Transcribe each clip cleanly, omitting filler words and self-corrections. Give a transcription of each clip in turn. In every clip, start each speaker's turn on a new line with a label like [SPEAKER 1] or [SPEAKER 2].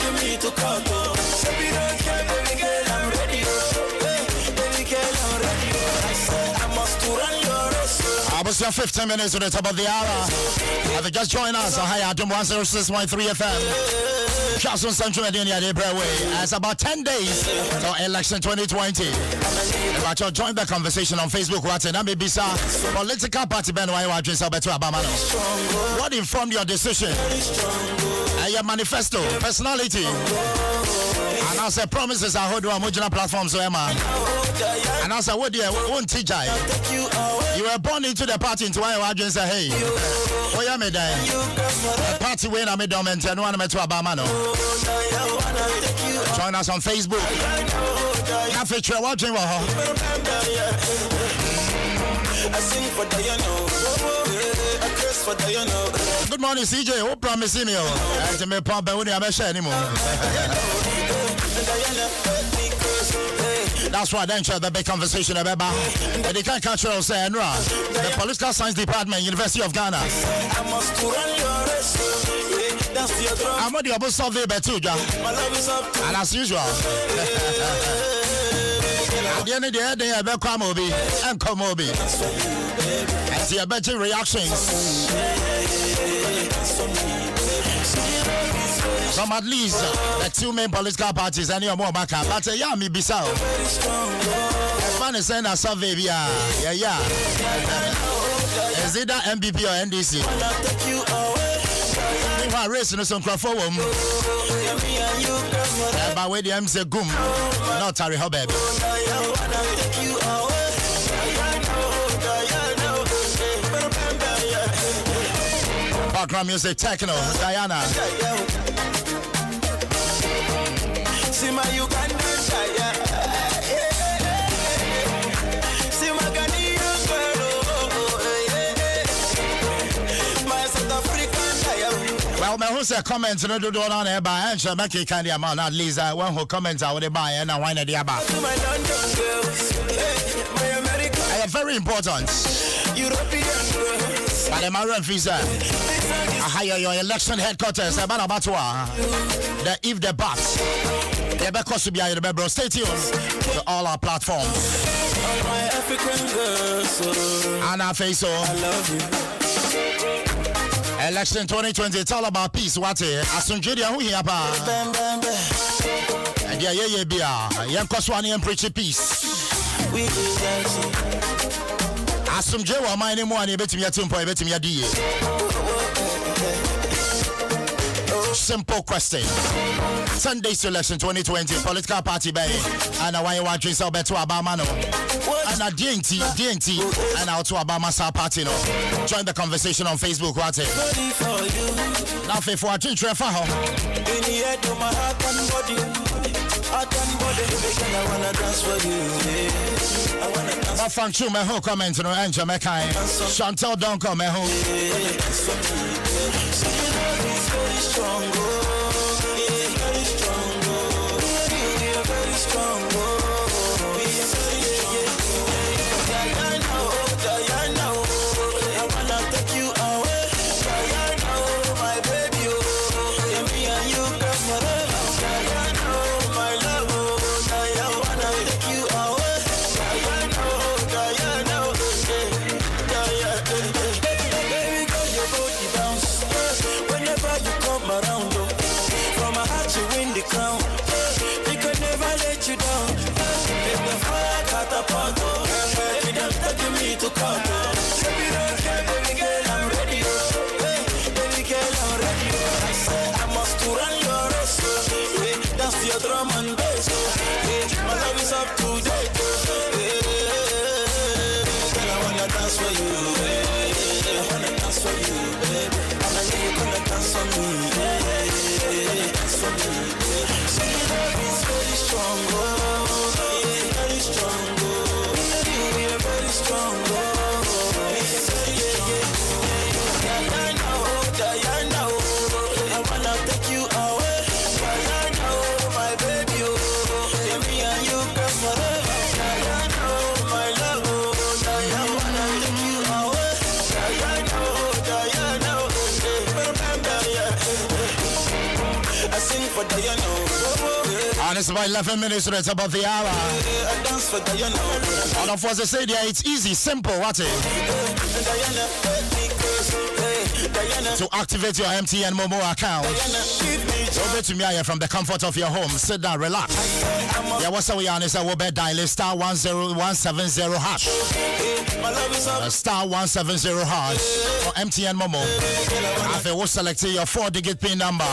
[SPEAKER 1] taking me to court. Baby, don't care, baby girl, I'm ready. Baby girl, I'm ready. I said I must run your race.
[SPEAKER 2] Almost 15 minutes to the top of the hour. Have you just joined us? Hi, Adom 106.3 FM. Dwaso Nsem as about 10 days to election 2020. If you join the conversation on Facebook, what's it? Maybe political party Ben what informed your decision? Your manifesto, personality, and as a promises I hold on Mojina platforms, so Emma. And as I would won't teach I. You were born into the party into why you say, hey, oh yeah, me die. Party when I made dominant and one met to Abamano. Join us on Facebook. Now feature watching. Good morning, CJ. Who promised me? I me pump and we never share anymore. That's why then the big conversation about the can't control say the political science department, University of Ghana. I'm on the opposite survey too, and as usual. At the end of the day, they have come over and come over. I see a better reactions. From at least the two main political parties and your more back up. But yeah, me be so. As saying a survey, yeah. Is it that MPP or NDC? If I race in some crowd forward, but where the M say gum, not Terry Hobeb. Background music, techno, Diana. See my Uganda, see my Ghanaian girl, my South African. Well, my who's a comment no do on here by and make it kind of amount at least one who comments I would buy and I want the about. My London girls, my American. I am very important. European girls. But the Marian visa. I hire your election headquarters. About the if the box. Stay tuned to all our platforms. All my African girls, and I face I love you. Election 2020, it's all about peace. What it? Asunjiri who here pa? And yeah, Bia. Koswani and preach peace. We Asumje wa mine mo ani betimi atumpo betimi adie. Simple question. Sunday's election 2020 political party bay and I want you watching so better Obama no and a DNT and out to Obama sa party no. Join the conversation on Facebook. What it? Now for watching Trefa ho. In the head of my heart and body. I wanna dance for you. I wanna dance. My fan chuma who comment no and Jamaica. Chantel don't come who. Very strong, very strong, very strong. Diana, I wanna take you away. Diana, my baby, me and you girl forever. Diana, my love, I wanna take you away. Diana, baby girl, your body bounce. Whenever you come around, from my heart you win the crown. We could never let you down. If the fire catapult, baby, don't take me to court. Baby, don't care, baby girl, I'm ready. Baby girl, I'm ready. I said I must run your race. That's your drum and bass. My love is up to date. Girl, I wanna dance for you. I wanna dance for you, baby. You gonna dance on me, dance for me. See, love is very strong, very strong. We are very strong, Diana, I wanna take you away. Diana, my baby, me
[SPEAKER 1] for Diana.
[SPEAKER 2] And it's about 11 minutes to the top of the hour.
[SPEAKER 1] I dance for Diana.
[SPEAKER 2] And of course, I say there, it's easy, simple, what it?
[SPEAKER 1] Diana, Diana.
[SPEAKER 2] To activate your MTN Momo account. Over to me here from the comfort of your home. Sit down, relax. Yeah, what's we on is a Wobet dial star 10170 hash. Star 170 hash for MTN Momo. After we select your 4-digit PIN number.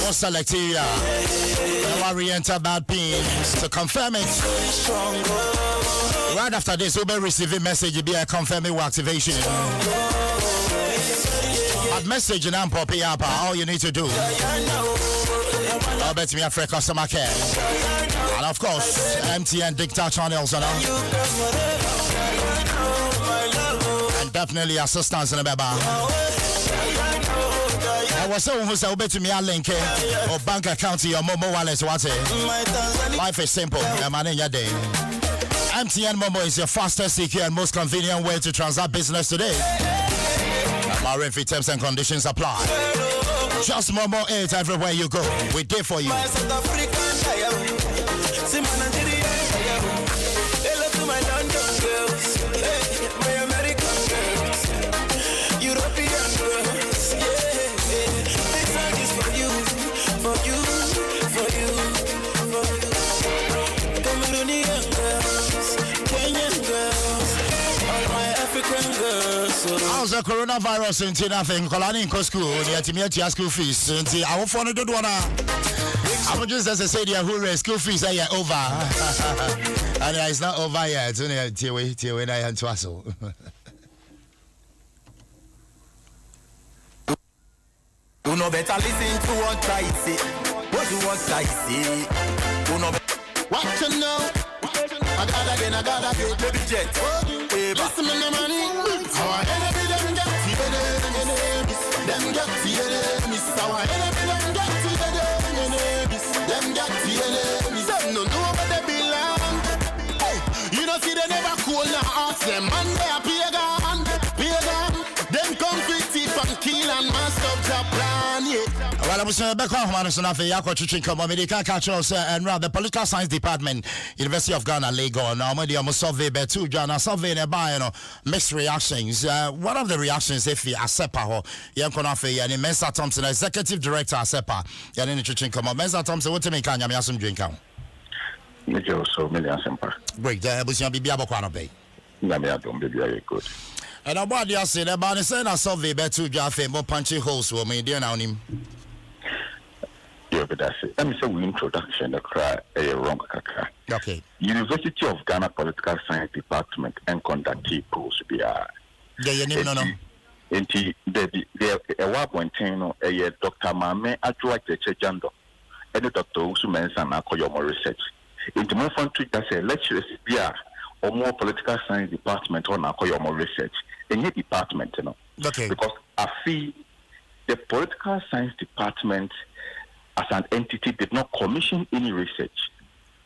[SPEAKER 2] We'll select your re-enter that PIN to confirm it. Right after this, we'll be receiving message be a confirming activation. But message and I'm popping up. All you need to do, I'll bet me a free customer care, and of course MTN digital channels and definitely assistance in the baby. I was someone who said, bet me a link or bank account to your Momo wallet. What's it? Life is simple. Man in your day. MTN Momo is your fastest, secure, and most convenient way to transact business today. Our free terms and conditions apply. Just Momo 8 everywhere you go. We did for you. How's the coronavirus into nothing? Colani in school, the school fees. I will follow the one. I would just as I say, the school fees are over. And it's not over yet. It's only till we and Dwaso.
[SPEAKER 1] You know better listen to what I say. What do what I say? You know what you know. I gotta get baby jet. Listen to the money. Our enemy them get to them get to our enemy them get to them get to them no know what they belong. Hey, you know see they never cool now ask them and they are pagan. Them come to thief and kill and master up the plan, yeah.
[SPEAKER 2] Well, I was back home, Madison, after Yako Chichin come on, medical cultures, and rather the political science department, University of Ghana, Lagos. Now, I'm going to survey, but two, Ghana, survey, mixed reactions. One of the reactions, if you ASEPA, Yankonafe, and Mensa Thompson, executive director, ASEPA, Yanin Chichin come on. Mensa Thompson, what to make Kanya Yasum drink out?
[SPEAKER 3] Major so million semper.
[SPEAKER 2] Break the Busian Bibiabo Bay.
[SPEAKER 3] Yamiatum, baby, good.
[SPEAKER 2] And about the say about the same survey, but two Jaffe, more punchy holes for me, dear now him.
[SPEAKER 3] Yeah, but that's it. Let me say, we introduction, the cry, a wrong cracker.
[SPEAKER 2] Okay.
[SPEAKER 3] University of Ghana Political Science Department and conduct polls be a.
[SPEAKER 2] Yeah, no.
[SPEAKER 3] And the a point, a Dr. Mame, a direct Jando, and the Dr. Usumen and Akoyomo research. Into more fun to that say lecturers be a or more political science department or Akoyomo research. In your department,
[SPEAKER 2] Okay.
[SPEAKER 3] Because I feel the political science department as an entity did not commission any research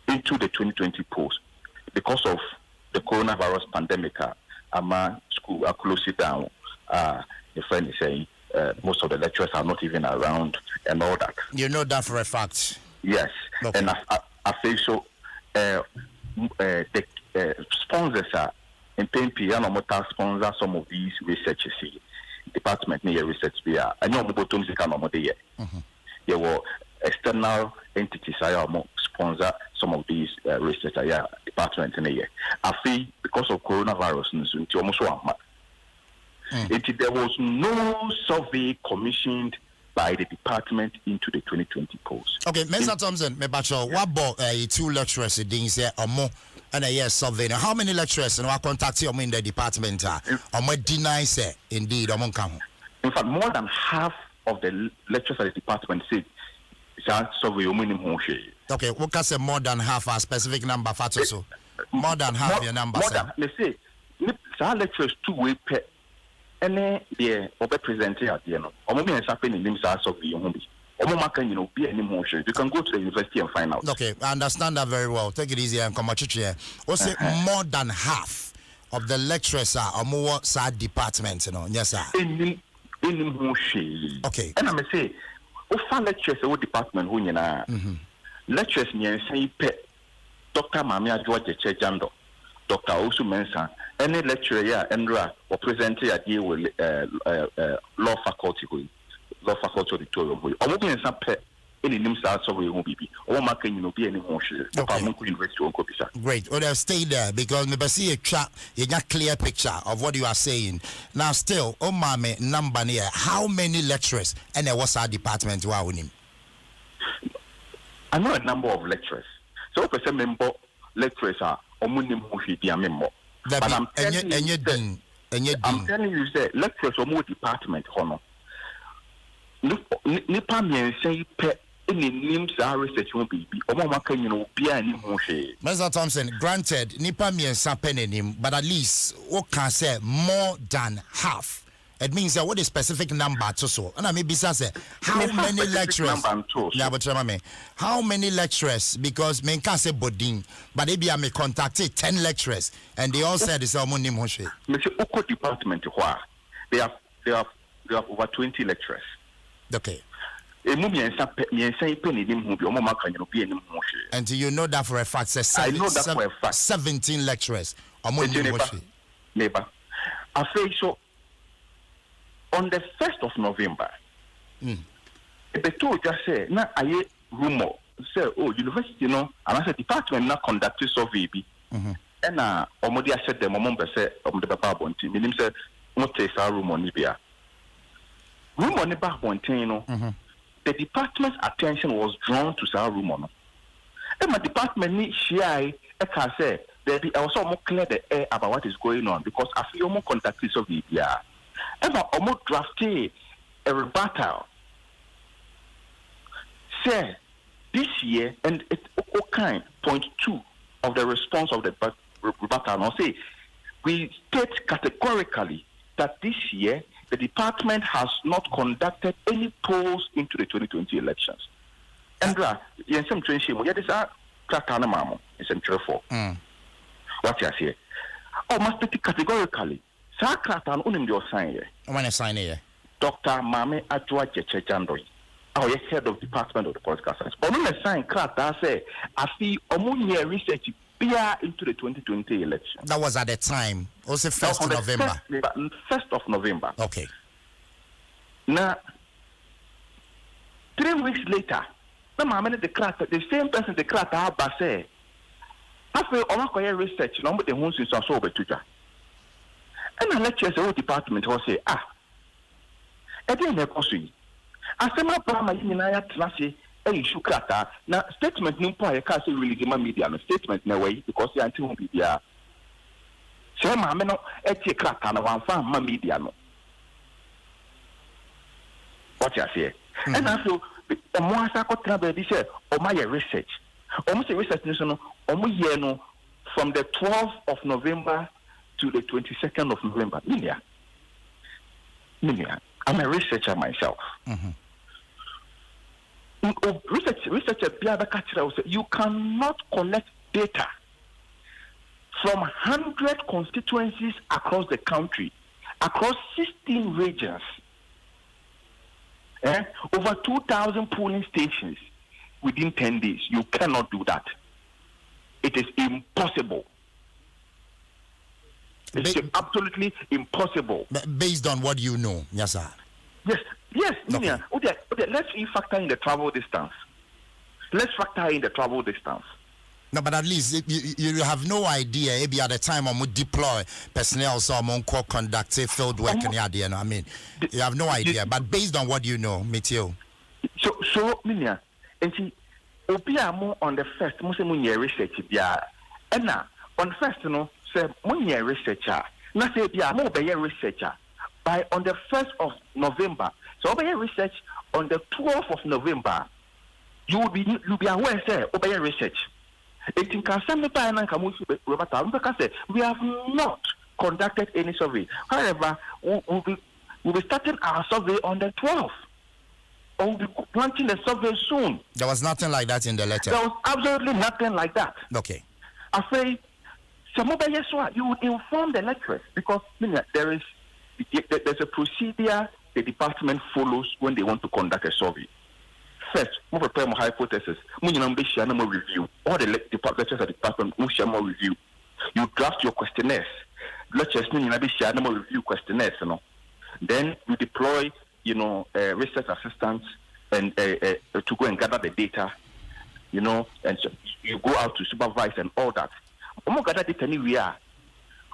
[SPEAKER 3] into the 2020 polls because of the coronavirus pandemic. School are closed down. The friend is saying most of the lecturers are not even around and all that.
[SPEAKER 2] You know that for a fact.
[SPEAKER 3] Yes,
[SPEAKER 2] Okay.
[SPEAKER 3] and I feel so. The sponsors are in piano motor sponsor some of these researches. Department near research be a I know about to music and there were external entities I sponsor some of these research department in a year. I feel because of coronavirus almost 1 month. There was no survey commissioned by the department into the 2020 polls.
[SPEAKER 2] Okay, Mr. Thompson, what about 2 lecturers in say or more and a year survey? How many lecturers and what contact you in the department are or more deny say indeed among come?
[SPEAKER 3] In fact, more than half of the lecturers at the department said survey minimum.
[SPEAKER 2] Okay, what can say more than half a specific number for so? More than half your number.
[SPEAKER 3] More than let's say some lecturers 2 way per any the obe presenting at the end. Or maybe it's happening in the of the home. Be any motion. You can go to the university and find out.
[SPEAKER 2] Okay, I understand that very well. Take it easy and come at you. We'll say more than half of the lecturers are more side department, Yes, sir.
[SPEAKER 3] any more she.
[SPEAKER 2] Okay.
[SPEAKER 3] And I'm say, oh, lectures or department who you know. Lectures near say pet Dr. Mamia George Chejando, Dr. Osu Mensa, any lecturer here, Endra, or present a deal with law faculty, law faculty auditorium. Or maybe in some pet. Any names are so we won't be. Or marking you be any more.
[SPEAKER 2] Great. Well, stay there because maybe see a chat, you got clear picture of what you are saying. Now, still, oh, my number near how many lecturers and what's our department? Wow, him.
[SPEAKER 3] I know a number of lecturers. So, if I say member lecturers are omuni mushi dia member. But I'm telling you that lecturers or more department honor. Nipa me say pe any names are research won't be or more can you know be any more.
[SPEAKER 2] Mr. Thompson, granted, Nipa me and Sapenim, but at least what can say more than half. It means that what is specific number to so. And I maybe say how many lecturers? Yeah, but how many lecturers? Because men can't say boding, but maybe I may contacted 10 lecturers, and they all said it's almost name Mr.
[SPEAKER 3] Oko department they have over 20 lecturers.
[SPEAKER 2] Okay.
[SPEAKER 3] And do you
[SPEAKER 2] know that for a fact?
[SPEAKER 3] I know that for a fact.
[SPEAKER 2] 17 lecturers.
[SPEAKER 3] Neighbor. I say so. On the 1st of November, they told just say, "Na aye rumor say, oh, university, you know, and I said department na conducted survey be, and omodi I said the moment say the papa bonti, meaning say what is our rumor ni bia, rumor ni ba bonti, you know, the department's attention was drawn to our rumor, no, and my department ni share, I can say there be also more clear the air about what is going on because I feel more conducted survey bia. Ever almost drafted a rebuttal. Say this year, and it's okay. Point 2 of the response of the rebuttal. Now say we state categorically that this year the department has not conducted any polls into the 2020 elections. And in some translation, we this are Kratana Mamo in some 4. What you say? Oh, must state categorically. Sakratan unim your sign here.
[SPEAKER 2] When I sign here.
[SPEAKER 3] Dr. Mame Adwa Chejando. Our head of department of the political science. But when I sign Krata say I see omunya research beer into the 2020 election.
[SPEAKER 2] That was at the time. Also 1st of November.
[SPEAKER 3] 1st of November.
[SPEAKER 2] Okay.
[SPEAKER 3] Now 3 weeks later, the same person the Krata say I feel omakoye research no the hunsu so so betuja. And I lecture the whole department will say, I didn't know. I said, my brother, you know, a issue crata. Now, statement no point, I can't say really give my media no statement no way because the anti media. So, my man, a crata, no one found my media no. What you say? And I feel, the more I could travel, this said, oh, my research. Almost a research, no, from the 12th of November to the 22nd of November. Milia, I'm a researcher myself. Researcher, you cannot collect data from 100 constituencies across the country, across 16 regions, over 2,000 polling stations within 10 days. You cannot do that. It is impossible. It's absolutely impossible.
[SPEAKER 2] Based on what you know, yes, sir.
[SPEAKER 3] Yes. Okay. Let's factor in the travel distance.
[SPEAKER 2] No, but at least you have no idea. Maybe at the time I'm deploy personnel, so I'm on conduct field work and I mean, you have no idea. But based on what you know, Mitio.
[SPEAKER 3] So, Minia, and see, Obiamo on the first, Musemunia research, and now on the first, say when you're a researcher, not say be a researcher. By on the 1st of November, so be a research on the 12th of November, you'll be aware say be a research. It can send me by and come say we have not conducted any survey. However, we'll be starting our survey on the 12th. Or we'll be launching the survey soon.
[SPEAKER 2] There was nothing like that in the letter.
[SPEAKER 3] There was absolutely nothing like that.
[SPEAKER 2] Okay.
[SPEAKER 3] I say. You would inform the lecturers because there's a procedure the department follows when they want to conduct a survey. First, we prepare more hypothesis. We share more review. All the lectures at the department we share more review. You draft your questionnaires. Lectures share more review questionnaires. Then you deploy, research assistants and to go and gather the data. And so you go out to supervise and all that. We gather data anywhere.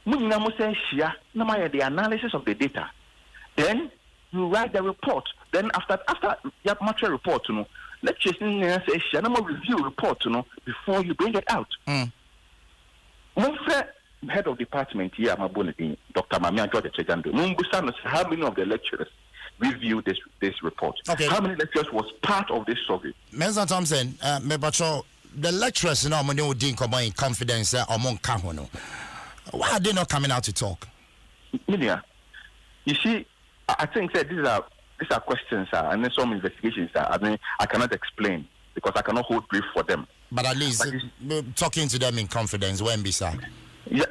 [SPEAKER 3] We share the analysis of the data. Then you write the report. Then after your material report, let's just say share more review report, before you bring it out. One head of department here, Dr. Mamia George Chejando, how many of the lecturers review this report? Okay. How many lecturers was part of this survey?
[SPEAKER 2] Mr. Thompson, the lecturers in confidence among Kahono. Why are they not coming out to talk?
[SPEAKER 3] Minia, you see, I think that these are questions, and then some investigations. I cannot explain because I cannot hold brief for them.
[SPEAKER 2] But at least talking to them in confidence, when be sir.
[SPEAKER 3] Yes,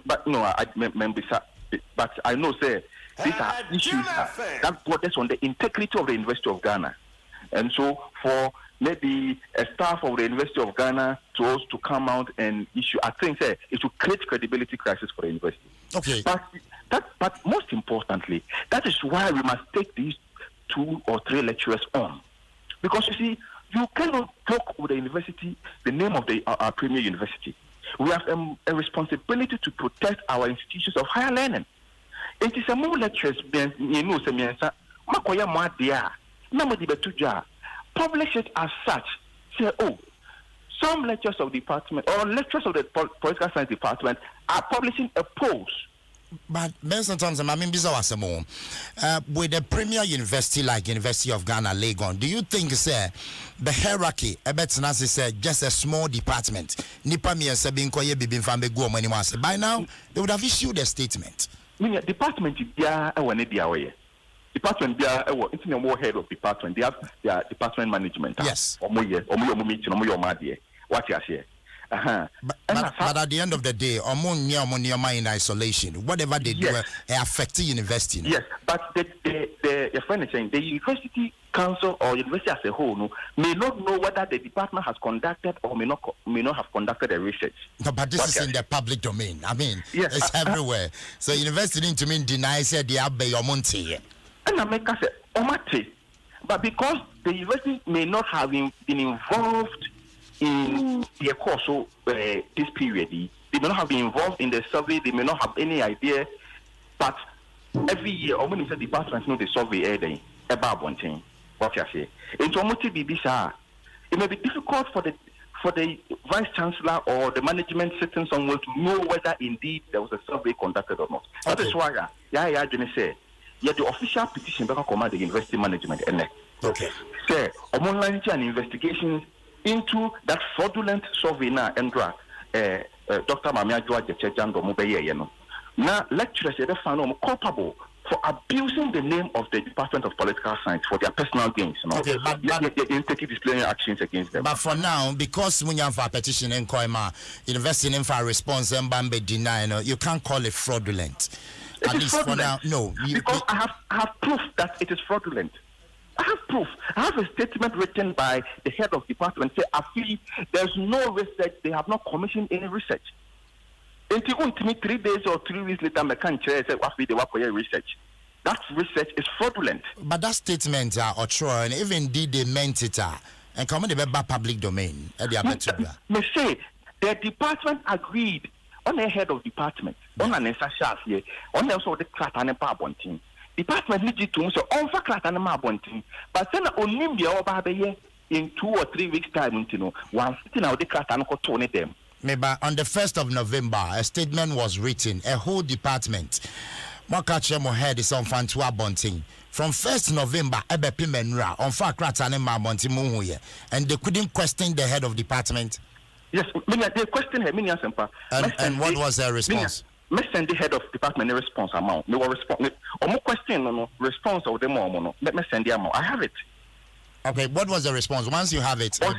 [SPEAKER 3] but no, but I know, say these are issues that borders on the integrity of the University of Ghana, and so for maybe a staff of the University of Ghana to come out and issue, I think it will create credibility crisis for the university.
[SPEAKER 2] Okay.
[SPEAKER 3] But most importantly, that is why we must take these 2 or 3 lecturers on, because you see, you cannot talk with the university, the name of our premier university. We have a responsibility to protect our institutions of higher learning. It is a more lecturers, publish it as such. Say, some lecturers of the department or lecturers of the political science department are publishing a post.
[SPEAKER 2] But sometimes with the premier university like University of Ghana, Legon, do you think, sir, the hierarchy, just a small department? By now, they would have issued a statement.
[SPEAKER 3] Department, department, they are more head of department. They have their department management.
[SPEAKER 2] Yes.
[SPEAKER 3] What you say?
[SPEAKER 2] But at the end of the day, in isolation, whatever they do, it affects the university.
[SPEAKER 3] Yes, but your friend is saying the university council or university as a whole may not know whether the department has conducted or may not have conducted a research.
[SPEAKER 2] No, but this is in the public domain. I mean, yes, it's everywhere. So university to me denies it. They have your money.
[SPEAKER 3] And I make us say, omate, but because the university may not have been involved in their course this period, they may not have been involved in the survey, they may not have any idea, but every year, or when the department know the survey about one thing, what you say. It may be difficult for the vice chancellor or the management sitting somewhere to know whether indeed there was a survey conducted or not. Okay. That is why I say, the official petition back command the university management.
[SPEAKER 2] Okay.
[SPEAKER 3] Say, online an investigation into that fraudulent survey now, Dr. Mamia George Chejando Mubeye. Now, lecturers are found culpable for abusing the name of the Department of Political Science for their personal gains.
[SPEAKER 2] Okay, but
[SPEAKER 3] taking disciplinary actions against them.
[SPEAKER 2] But for now, because when you have a petition in Koima, investing in for a response and Bambe deny, you can't call it fraudulent. At least for now, no.
[SPEAKER 3] Because I have proof that it is fraudulent. I have proof. I have a statement written by the head of department say, I feel there's no research. They have not commissioned any research. Until 3 days or 3 weeks later, I can't say they work for your research. That research is fraudulent.
[SPEAKER 2] But that statement or true, and if indeed they meant it, and come in the public domain,
[SPEAKER 3] may say the department agreed on the head of department, on an essential here, on also the crack and a team. Department needs to so on for crack and a team. But then only be over in 2 or 3 weeks' time, one sitting out the crack and a them.
[SPEAKER 2] Maybe on the 1st of November, a statement was written, a whole department. Mwakachemo head is on Fantua Bunting. From 1st November, Ebe Pimenra, on Fakratane Bunting Muhuye. And they couldn't question the head of department.
[SPEAKER 3] Yes, they questioned her,
[SPEAKER 2] and what was their response?
[SPEAKER 3] Me send the head of department a response amount. Me will respond. Or more question, no response of the more. Let me send the amount. I have it.
[SPEAKER 2] Okay, what was the response? Once you have it,
[SPEAKER 3] or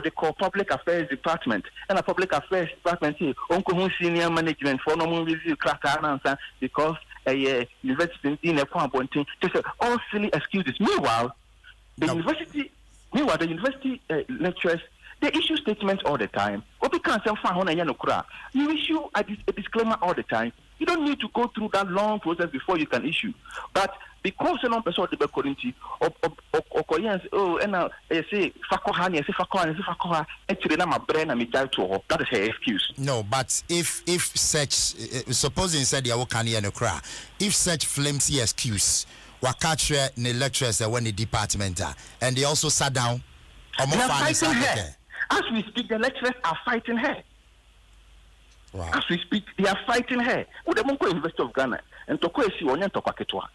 [SPEAKER 3] they call public affairs department and a public affairs department say senior management for no review because university in a point. Just all silly excuses. Meanwhile, the university lecturers, they issue statements all the time. You issue a disclaimer all the time. You don't need to go through that long process before you can issue. But because non person de bekorinti say fakoha actually na my brain and me die to that is her excuse.
[SPEAKER 2] No, but if such supposing said ya can hear no cry, if such flimsy excuse catch the lecturers when the department and they also sat down
[SPEAKER 3] they are fighting her. As we speak, the lecturers are fighting her.
[SPEAKER 2] Wow.
[SPEAKER 3] As we speak, they are fighting her. Who the Monko University of Ghana and Toko Esi Onyan Toko Ketwa.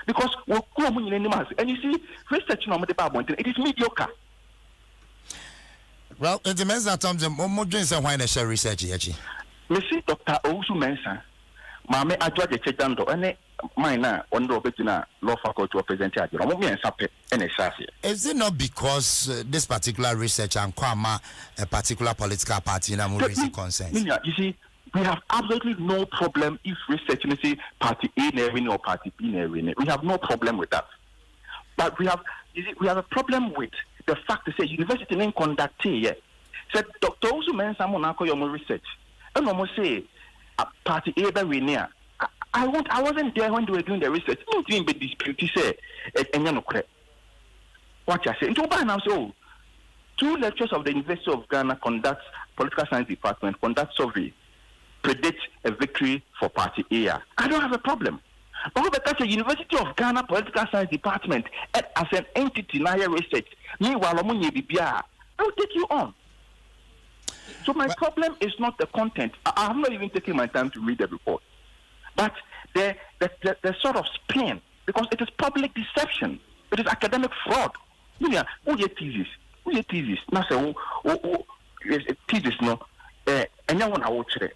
[SPEAKER 3] Because and you see, research no it is mediocre.
[SPEAKER 2] Well, it depends on terms of more doing some why share research here.
[SPEAKER 3] Me see Dr. Dwaso Nsem, Mame Adwa de Chedando, and mine on the Betina law faculty representative.
[SPEAKER 2] Is it not because this particular research and Kwama a particular political party in raising concerns?
[SPEAKER 3] You see, we have absolutely no problem if research, you see, party A never or party B never. We have no problem with that. But we have a problem with the fact that university name conduct here. Said Dr. Dwaso Nsem on your research. And almost say party A by near. I wasn't there when they were doing the research. You didn't be disputed, say, what I say. Into now, so 2 lecturers of the University of Ghana conduct political science department, conduct survey, predict a victory for party A. I don't have a problem. But because the University of Ghana political science department as an entity now research, meanwhile, I will take you on. So my problem is not the content. I have not even taken my time to read the report. But the sort of spin, because it is public deception, it is academic fraud. Who your thesis? Now say thesis no. Anyone I watch it.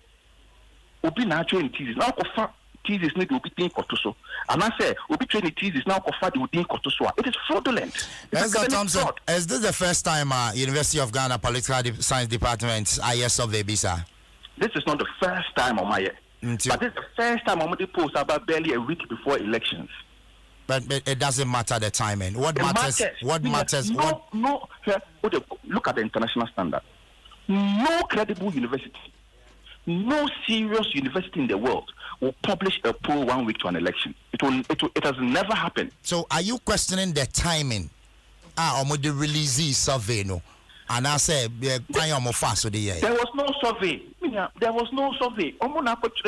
[SPEAKER 3] Obi na train thesis. Now kofa thesis need to be doing kotoso. And I say obi train thesis now kofa the doing kotoso. It is fraudulent.
[SPEAKER 2] Thompson, is this the first time University of Ghana Political Science Department IS survey bisa?
[SPEAKER 3] This is not the first time on my year. But this is the first time I'm going to post about barely a week before elections.
[SPEAKER 2] But it doesn't matter the timing. What matters? What matters?
[SPEAKER 3] No. Look at the international standard. No credible university, no serious university in the world will publish a poll 1 week to an election. It has never happened.
[SPEAKER 2] So, are you questioning the timing? Or the release survey no? And I say, there
[SPEAKER 3] was no survey. There was no survey.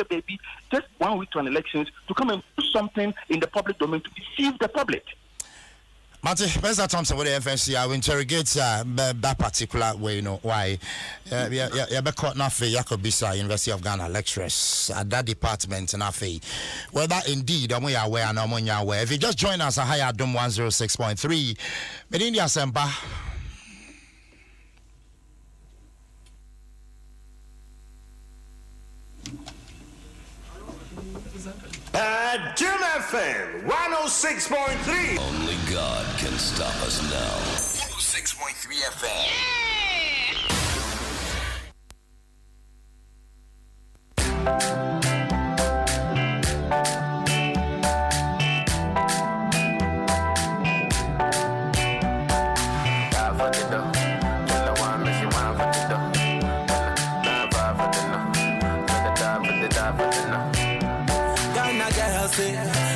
[SPEAKER 3] Baby, just 1 week to an elections to come and do something in the public domain to deceive the public.
[SPEAKER 2] Marty, Mr. Thompson, with the FNC, I will interrogate that particular way, you know, why. You're caught nothing, Yakobisa, University of Ghana lecturers at that department, and well, that indeed, I'm aware and I'm aware. If you just join us, I Adom 106.3, Medindia Semba.
[SPEAKER 4] Adom FM 106.3.
[SPEAKER 5] Only God can stop us now. 106.3 FM.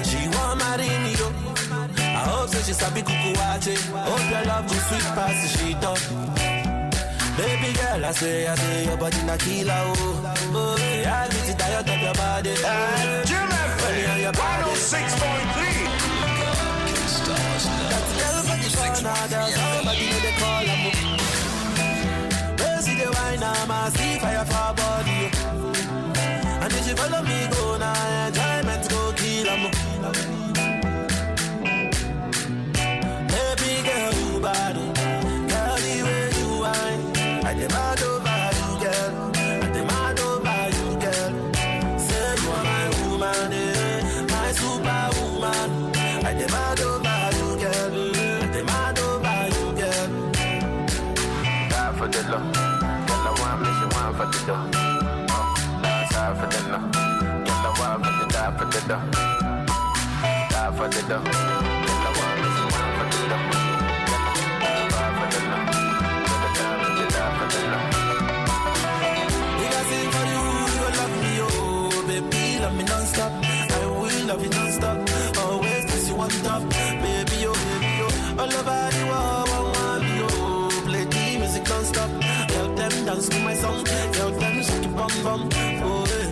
[SPEAKER 6] She want marry me, yo. I hope so she sabi kukuwache. Hope your love go sweet past the sheet up. Baby girl, I say your body na killer, oh. Yeah, I get it tired of your body.
[SPEAKER 4] Adom FM 106.3.
[SPEAKER 6] That's girl for the corner, there's somebody know they call her. They see the wine, I see fire for her body. And if you follow me, go now, enjoyment go kill 'em. Baby girl, you bad, girl, the way you whine, I demand over you, girl. I demand over you, girl. Say you are my woman, my superwoman. I demand over you, girl. I demand over you, girl.
[SPEAKER 7] For the love, girl, I want me, she want for the dough. For the love. the dough. Die for the dough. Tell her one miss one for the dough. Die for the dough. Die for the dough.
[SPEAKER 6] We got sing for you, you love me, oh baby, love me non-stop. I will love you non-stop. Always kiss you on top, baby, oh, all over the world, oh, play the music non-stop. Tell them dance to my song, tell them shake it bum bum, oh yeah.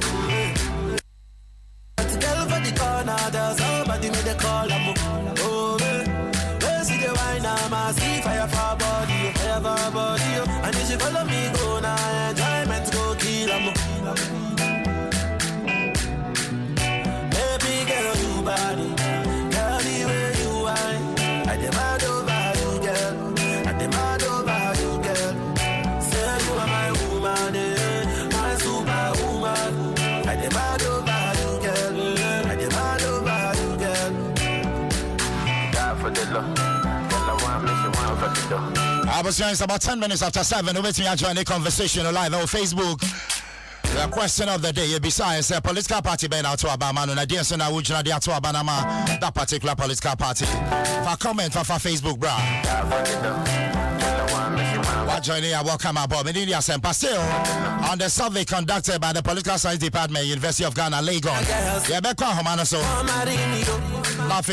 [SPEAKER 6] Tell for the corner, there's somebody made a call, oh yeah. Where see the wine, I see fire for body, and if you follow me, go now, enjoyment go kill, baby girl, you body, girl, the way you whine, I demand over you, girl, I demand over you, girl. Say you are my woman, my superwoman. I demand over you, girl, I demand over you, girl.
[SPEAKER 7] Die for the love, tell her one miss one for the dough.
[SPEAKER 2] I was saying it's about 10 minutes after 7. We're waiting to join the conversation live on Facebook. The question of the day, besides a political party being out to Obama, and I didn't say now, which to Obama, that particular political party. For comment for Facebook, bro. What joining? Welcome aboard. Media Nsem still on the survey conducted by the Political Science Department, University of Ghana, Lagos. Yeah, so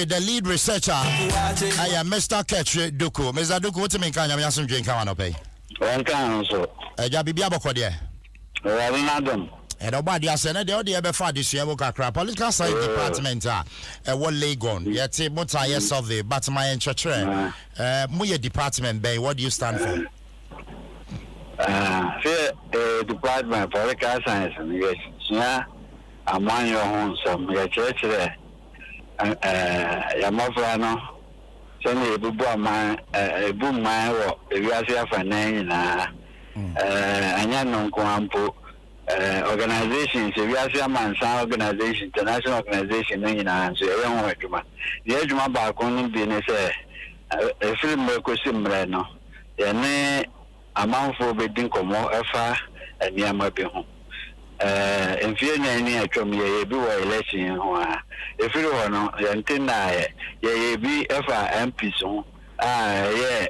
[SPEAKER 2] the lead researcher, I am Mr. Ketri Duku. Mr. Duku, what do you mean? Can you drink? One pay.
[SPEAKER 3] One can also.
[SPEAKER 2] Jabibia Bokodia.
[SPEAKER 3] Adom.
[SPEAKER 2] And nobody has said the idea before this year. Political Science Department, what Lagos, yet Mutaya survey, but my entretre, Muya Department Bay, what do you stand for?
[SPEAKER 3] Department Political Science, yes, yeah, I'm on your own, some church there. Yamofrano, send a boom mine, if you are here for nine, and Yanon Kwampo. Organizations, if you are a man, some organization, international organization, so you don't want to. The Edgema Bakon business, a film similar, no. Yane amount for bidding come more effort and Yamabi home. If you any from ye be election, if you want to, Yantina, ye be effort MP so, yeah,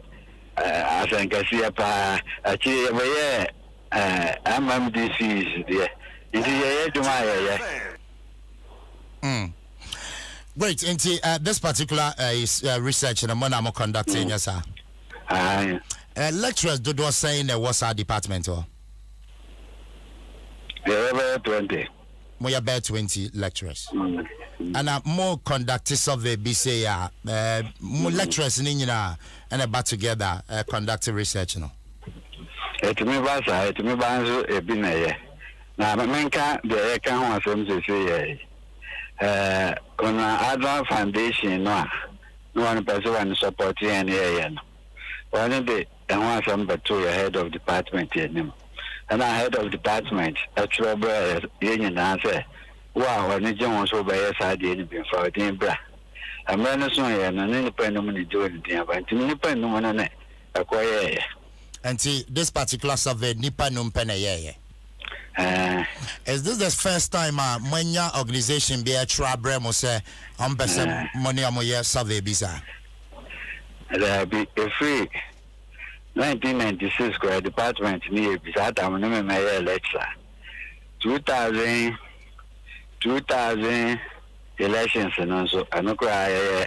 [SPEAKER 3] I think I see a pa, yeah. MMDC is there.
[SPEAKER 2] Great. Into this particular is research and I'm conducting, yes, sir. Lecturers was saying what's our department or?
[SPEAKER 3] There 20.
[SPEAKER 2] We are about 20 lecturers. And more conductors of the BCA, more lecturers in India and about together conducting research, you know.
[SPEAKER 3] It me basa, it me banzo e binaye. Na menka de e kan ho asem se se ye. Ona Adom Foundation no one person want support and ye no. One day and one some beto head of department here nim. And I head of department trouble ye na say wow oni je won so be side ye bin for din bra. Amena so ye no ni pa no ni do din aba ntimi ni pa no no ne akoye.
[SPEAKER 2] And see, this particular survey, Nipa Numpene, is this the first time when your organization be a trabre mo say money amoye survey bisa?
[SPEAKER 3] There be a free 1996 square department near beside I'm no my lecture. 2000 elections and also I know cry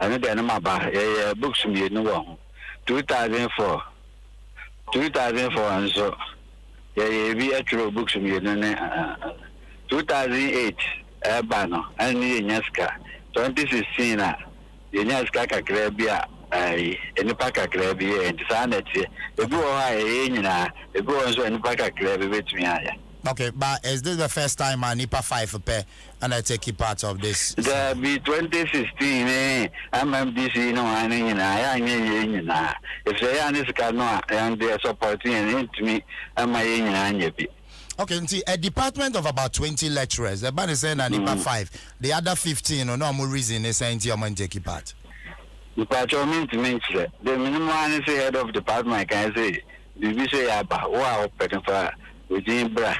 [SPEAKER 3] I know the number books me no 2004 and so yeah we actual books me 2008 Bano and Nyaska 2016 Nyaska Kakrabia any Paka Krabi and Sanity the go the go also any Paka Krabi with me.
[SPEAKER 2] Okay, but is this the first time Nipa 5 pay and I take part of this?
[SPEAKER 3] There be 2016 MMDC no I if they are this cannot and they are supporting and me am I
[SPEAKER 2] okay, see a department of about 20 lecturers, the band is saying Nipa 5, the other 15 or no more reason is saying to your take part.
[SPEAKER 3] The minimum one is head of department can say the say about wow open for within bra.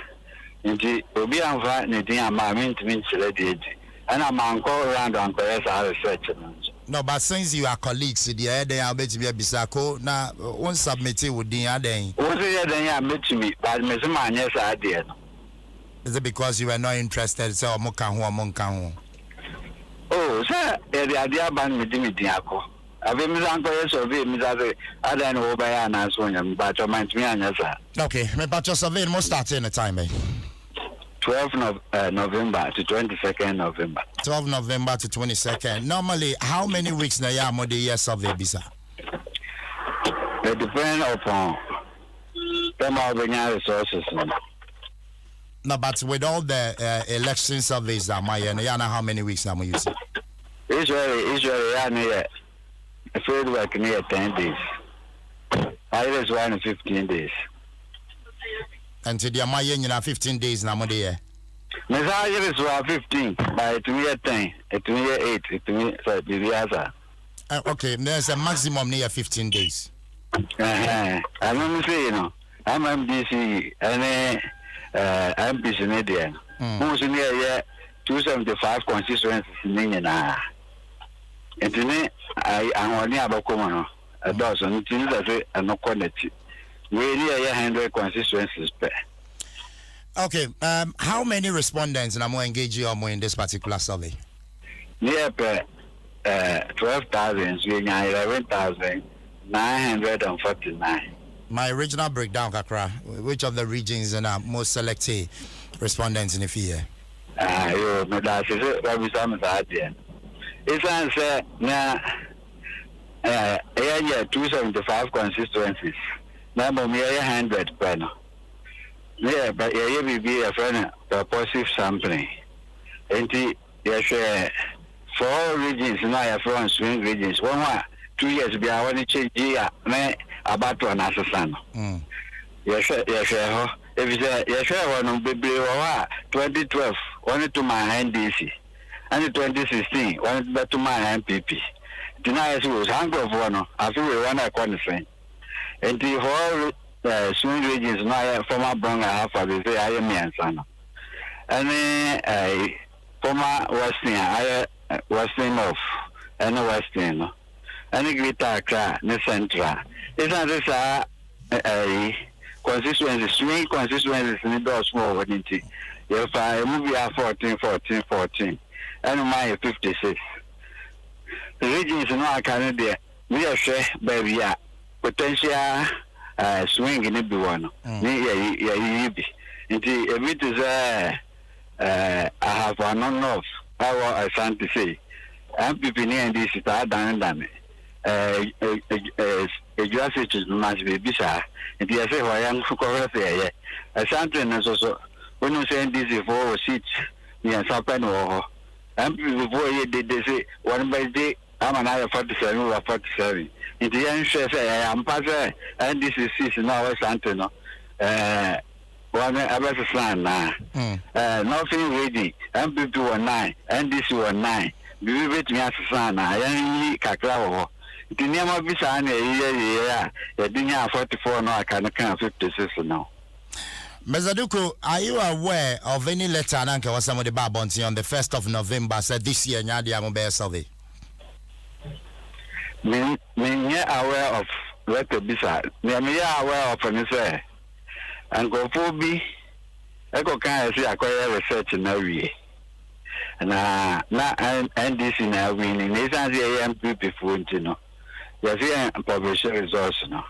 [SPEAKER 3] Nti obi anfa ne din ama mint lady and I'm uncle around on the research.
[SPEAKER 2] No, but since you are colleagues, the other I'll bet you be a bisako. Now, one submitted with the other.
[SPEAKER 3] Was it then you met me, but Miss Man, yes, I did.
[SPEAKER 2] Is it because you were not interested? So, Mokanhu.
[SPEAKER 3] Oh, sir, the idea ban me Diako. I've been uncle, yes, or be Miss Other, I don't know by an answer, but your mind me, yes, sir.
[SPEAKER 2] Okay, but your survey must start in the time,
[SPEAKER 3] 12th November to 22nd November.
[SPEAKER 2] 12 November to 22nd. Normally, how many weeks na ya mo the year survey bisa?
[SPEAKER 3] It depends upon the resources.
[SPEAKER 2] No, but with all the election surveys that my yana, how many weeks na mo use it?
[SPEAKER 3] Israel, a field work near 10 days. I was 15 days.
[SPEAKER 2] And to the Amaya 15 days na mo the year.
[SPEAKER 3] Messiah is 15 by 2 10, 2 8, 2
[SPEAKER 2] okay, there's a maximum near 15 days.
[SPEAKER 3] I'm saying, I'm MDC and MPC Canadian. Most near 275 constituencies in India. And today, I am only about common a dozen things that are not connected. We near 100 constituencies per.
[SPEAKER 2] Okay, how many respondents are more engaged in this particular survey?
[SPEAKER 3] Near 12,000, 11,949.
[SPEAKER 2] My regional breakdown, Kakra, which of the regions are most selected respondents in the field?
[SPEAKER 3] It's answer now. 275 constituencies. Number 100 panel. Yeah, but yeah, will be a friend purposive sampling. And you share 4 regions now, 4 swing regions. 2 years be I want to change here, about one assassin. Yes, if you share one baby 2012, wanted to my NDC, and 2016, wanted to my MPP. Tonight was hunger of one, I feel we want to qualify. And the whole swing regions now former Bronga half of the say I am son. And then former Western North and Western and the Greater Accra, the Central. It's not this a constituency, swing constituencies in the small one. If I move 14, and my 56. The regions in our Canada, we are share baby potential swing in every one. Yeah. It is I have one on off. I want to say, MPP and this is done. A justice must be bizarre. And yes, I am for correct. A something is also when you send this for seats near Sapan or MPP before they say 1 by day. I'm an eye 47 or 47. In the end, I am passing, and this is now something. One about plan now. Nothing ready. MPP 9, and this 9. We wait me as a son. I am Kakao. The name of this son, a dinner 44, no, I can't count 56 now.
[SPEAKER 2] Mezaduko, are you aware of any letter Ananka was some of the Babonti on the 1st of November said this year, Nadia Mobile survey?
[SPEAKER 3] Me aware of what to be said. Me aware of an say. And go for be. I go kind of see acquire research in every year. And and this in our winning. This is the MPP for you know. Yes, here publish results now.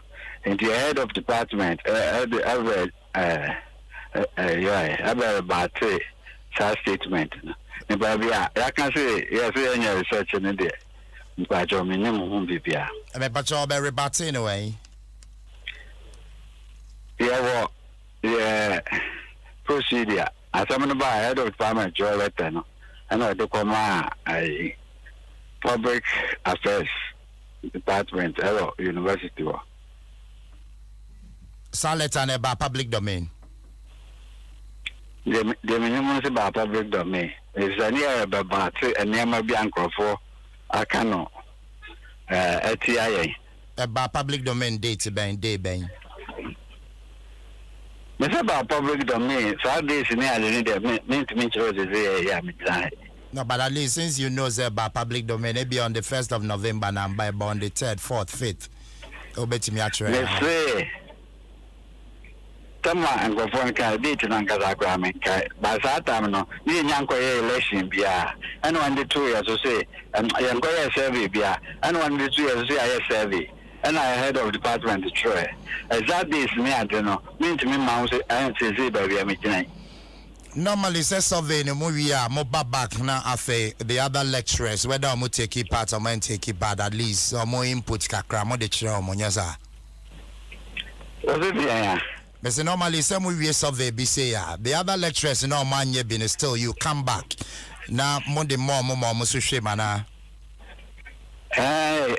[SPEAKER 3] And the head of department, about statement. And baby, I can say yes, any research in there. But your minimum BPA.
[SPEAKER 2] I mean, but you're very bad anyway.
[SPEAKER 3] Yeah, procedure. As I'm going to buy head of department, Joe Letter, and I do come a public affairs department, hello, university.
[SPEAKER 2] Saleta about public domain.
[SPEAKER 3] The minimum is about public domain. It's a near about and near my bianco for I cannot.
[SPEAKER 2] About public domain date day bang.
[SPEAKER 3] It's about public domain. So this is near the need to mention what is there.
[SPEAKER 2] No, but at least since you know about public domain, maybe on the 1st of November now, by on the 3rd, 4th, 5th. Obeti me actually.
[SPEAKER 8] Let's say, Tama and go for a date in Ankazagram, but that time, no, me and Yanko election, Bia, and 1 to 2 years to say, and I am going to survey, Bia, and 1 to 2 years to say I survey, and I head of department to try. As that is me, I don't know, mean to me, Mouse, and say, baby, I'm tonight.
[SPEAKER 2] Normally, say survey no movie more back now after the other lecturers, whether I'm take part or I'm take part, at least or more input kakra more the chair on yaza.
[SPEAKER 8] Was it yeah?
[SPEAKER 2] But normally some movie survey be say the other lecturers no man ye been still you come back. Now Monday more musu shemana.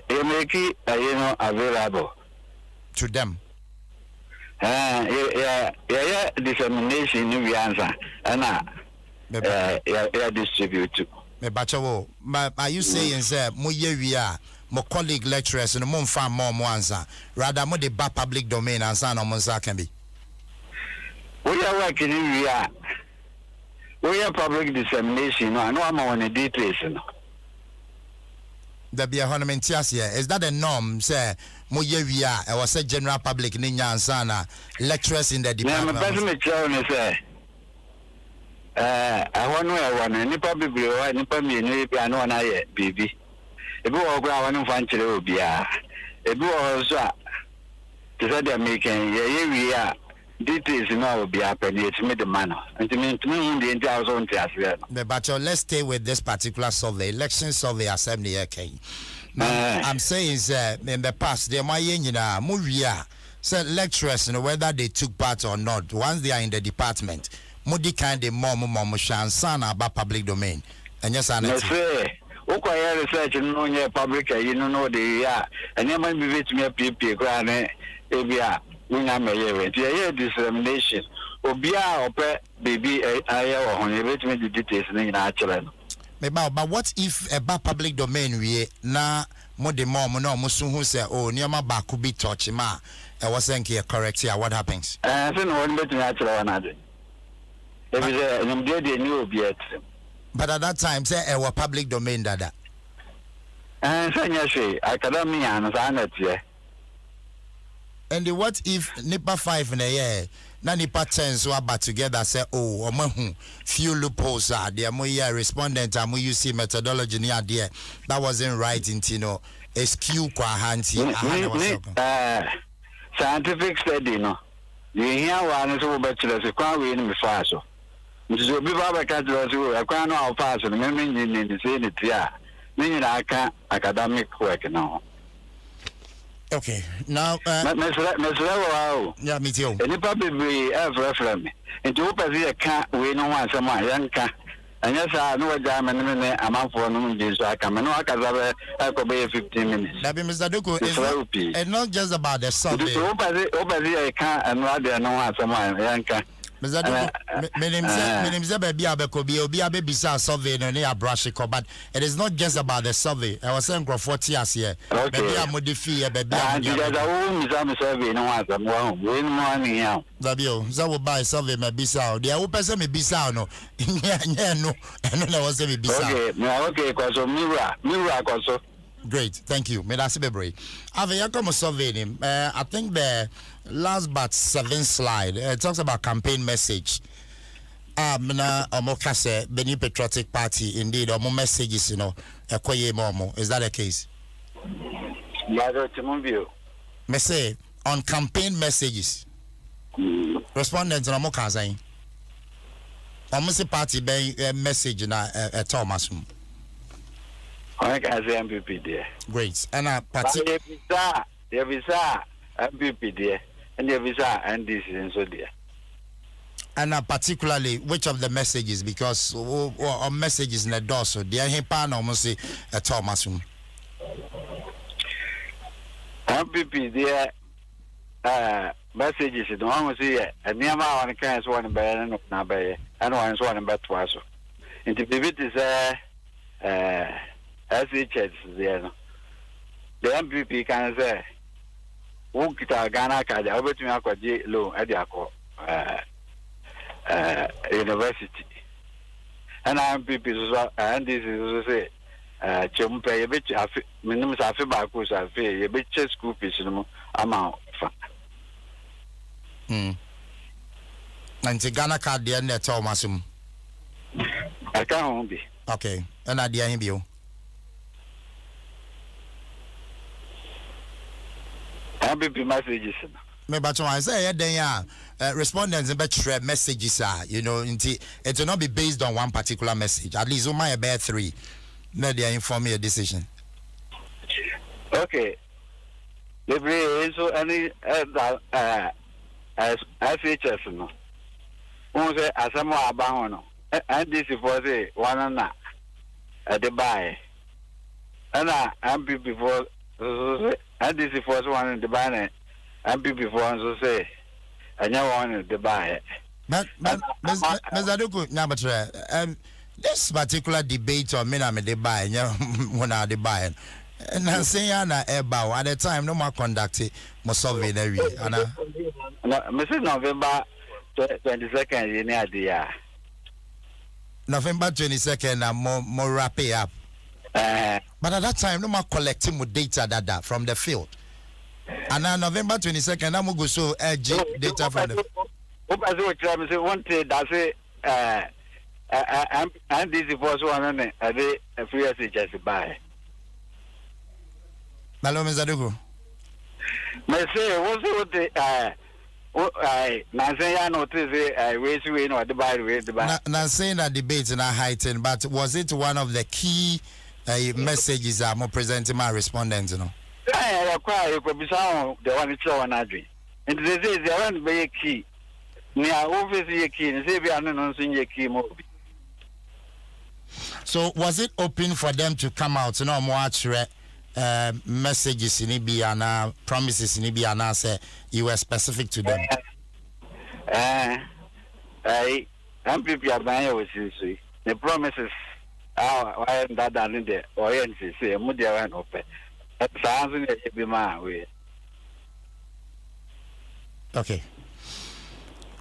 [SPEAKER 8] You make it available
[SPEAKER 2] To them.
[SPEAKER 8] Yeah, dissemination new answer, and distribute.
[SPEAKER 2] Me bachawo, are you saying say mo ye we are mo colleague lecturers no mo fan more answer rather mo the ba public domain answer no mo answer can be.
[SPEAKER 8] We are working in we are public dissemination. No, I know I'm on the details.
[SPEAKER 2] There be a honamentias here. Is that a norm? Say, mo ye we are. I was a general public ninya ansana lecturers in the department.
[SPEAKER 8] Yeah, my person say, I want to any public bureau, any public new piano and I, baby. If you are going to find you, be a also to say they're making, we are. Details now will be happening. It's made the manner. And to me, the entire zone.
[SPEAKER 2] But let's stay with this particular survey, election survey assembly. Okay. Now, I'm saying in the past, they might movie said lecturers, whether they took part or not, once they are in the department, Moody kind of more shan about public domain. And yes, I know.
[SPEAKER 8] Okay, research and know your public, you know the and you might be with me a PP grant. We have a dissemination. Obia or baby, I on the details in our children.
[SPEAKER 2] But what if a public domain we na more the mom no musu who say oh near my back could be touch ma I was saying here correct here what happens?
[SPEAKER 8] I think one bit natural another. There is a new object.
[SPEAKER 2] But at that time say our public domain dada.
[SPEAKER 8] And say academia and sanity.
[SPEAKER 2] And what if Nipa 5 in a year? Na Nipa 10 so about together say, oh, few loopholes are there. Mo respondent and we use methodology near there. That wasn't right in Tino. SQ kwa hanti.
[SPEAKER 8] Scientific study, no. You hear one is over bachelor's a crown in the faso. Mrs. Obi Baba Catalos, a crown of pass and meaning in the same year. Meaning I can't academic work now.
[SPEAKER 2] Okay, now,
[SPEAKER 8] yeah,
[SPEAKER 2] me too.
[SPEAKER 8] And you probably have reference. And to open the cat, we know one someone, young cat. And yes, I know a jam and a month for no, so I come and I could be 15 minutes.
[SPEAKER 2] That be Mr. Duku, it's not just about the survey.
[SPEAKER 8] Open the cat and rather know one someone, young cat.
[SPEAKER 2] Mr. Duku, baby, I be beside survey and near Brashico, but it is not just about the survey. I was saying 40 years here. Baby, I'm modify, baby.
[SPEAKER 8] I'm survey, no one, win money now.
[SPEAKER 2] Dabio, that will buy survey, my bisa. The open semi bisa, no. Yeah, no, and I was a bisa.
[SPEAKER 8] Okay, because of Mira, also.
[SPEAKER 2] Great, thank you. May I see the Have you come survey him? I think the last but 7 slide talks about campaign message. Na omokase the new patriotic party indeed omo messages, ekoye momo. Is that the case?
[SPEAKER 8] Yeah, that's a
[SPEAKER 2] Me say on campaign messages. Respondents on omokase. Omo se party be message na Thomas.
[SPEAKER 8] I can say MPP there.
[SPEAKER 2] Great. And party
[SPEAKER 8] there visa MPP there, and there visa and this and so there.
[SPEAKER 2] And particularly, which of the messages? Because or messages in the door, so they are pan almost a Thomas.
[SPEAKER 8] MPP there messages. You don't want to see it. And near my one kind one by and not by and one by Dwaso. And the pivot is SHS there. The MPP can say, who kita Ghana Kaja, over to me, I could low at the university. and I'm people and this is say chumpe a bit minimum safi bakus afi a bit chess school fish amount.
[SPEAKER 2] And the Ghana card the end at all masum.
[SPEAKER 8] I can't be.
[SPEAKER 2] Okay, and I dear him you.
[SPEAKER 8] I'll be messages.
[SPEAKER 2] Me but I say then respondents better messages are it will not be based on one particular message. At least on my about 3. Now they inform me a decision.
[SPEAKER 8] Okay. The so any as features no. One say asamo abaho no. And this is for say one na at the buy. And I'm before and this is for one in the buy and before so say and you want to buy.
[SPEAKER 2] But this particular debate on me the buy when I buy and I say Anna Eba at the time no more conduct it must survey Anna
[SPEAKER 8] Mrs. November 22nd in idea.
[SPEAKER 2] November 22nd and more wrap it up. But at that time no more collecting more data that from the field. And now November 22nd, I'm going to show data from the.
[SPEAKER 8] One day that's it. And this is first one, and a few years just buy.
[SPEAKER 2] Hello, Mr. Dugu.
[SPEAKER 8] I say, what's the Nancy, notice I raise you in or the buy.
[SPEAKER 2] Not saying that debates are heightened, but was it one of the key messages I'm presenting my respondents?
[SPEAKER 8] I acquire you could be sound the one it's on Adri. And they say they want to be a key. Near obviously a key, and say we are not seeing a key movie.
[SPEAKER 2] So, was it open for them to come out? No more messages in Ibiana, promises in Ibiana, say you were specific to them.
[SPEAKER 8] I'm people are buying with you. The promises are that done in there, or say, Mudia and open.
[SPEAKER 2] Okay.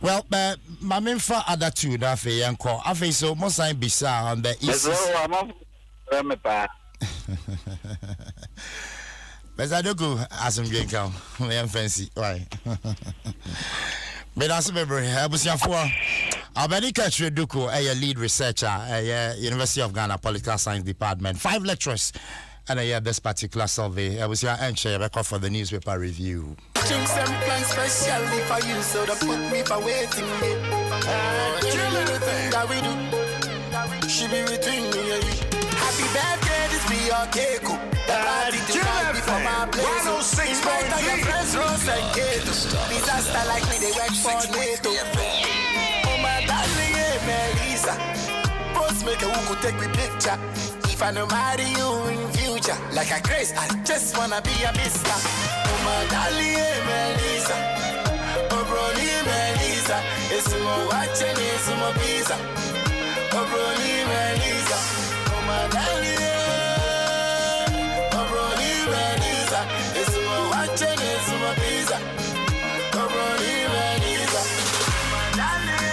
[SPEAKER 2] Well, my main for other two that fe yanko. I face so most I be on the east. But I don't go as I'm drinking. I am fancy. Why? But that's very. I was here for. Albenica Duku, a lead researcher at University of Ghana Political Science Department. 5 lecturers. And I had this particular survey. I was your anchor record for the newspaper review.
[SPEAKER 1] Drink some plans specially for you, so don't put me for waiting. Everything that we do, she be between me and you. Happy birthday, this be your cake. The party tonight before my place. 106.3. Your friends, Rose and Kate. Disaster like me, they work for NATO. Oh my darling, Melissa. Post make a who could take me picture. If I no marry you in future, like a grace, I just wanna be a mister. Oh my darling, Melissa. Oh brony, Melissa. It's more watching, it's more pizza. Oh brony, Melissa. Oh my darling. Oh brony, Melissa. It's more watching, it's more pizza. Oh brony, Melissa. Oh my darling.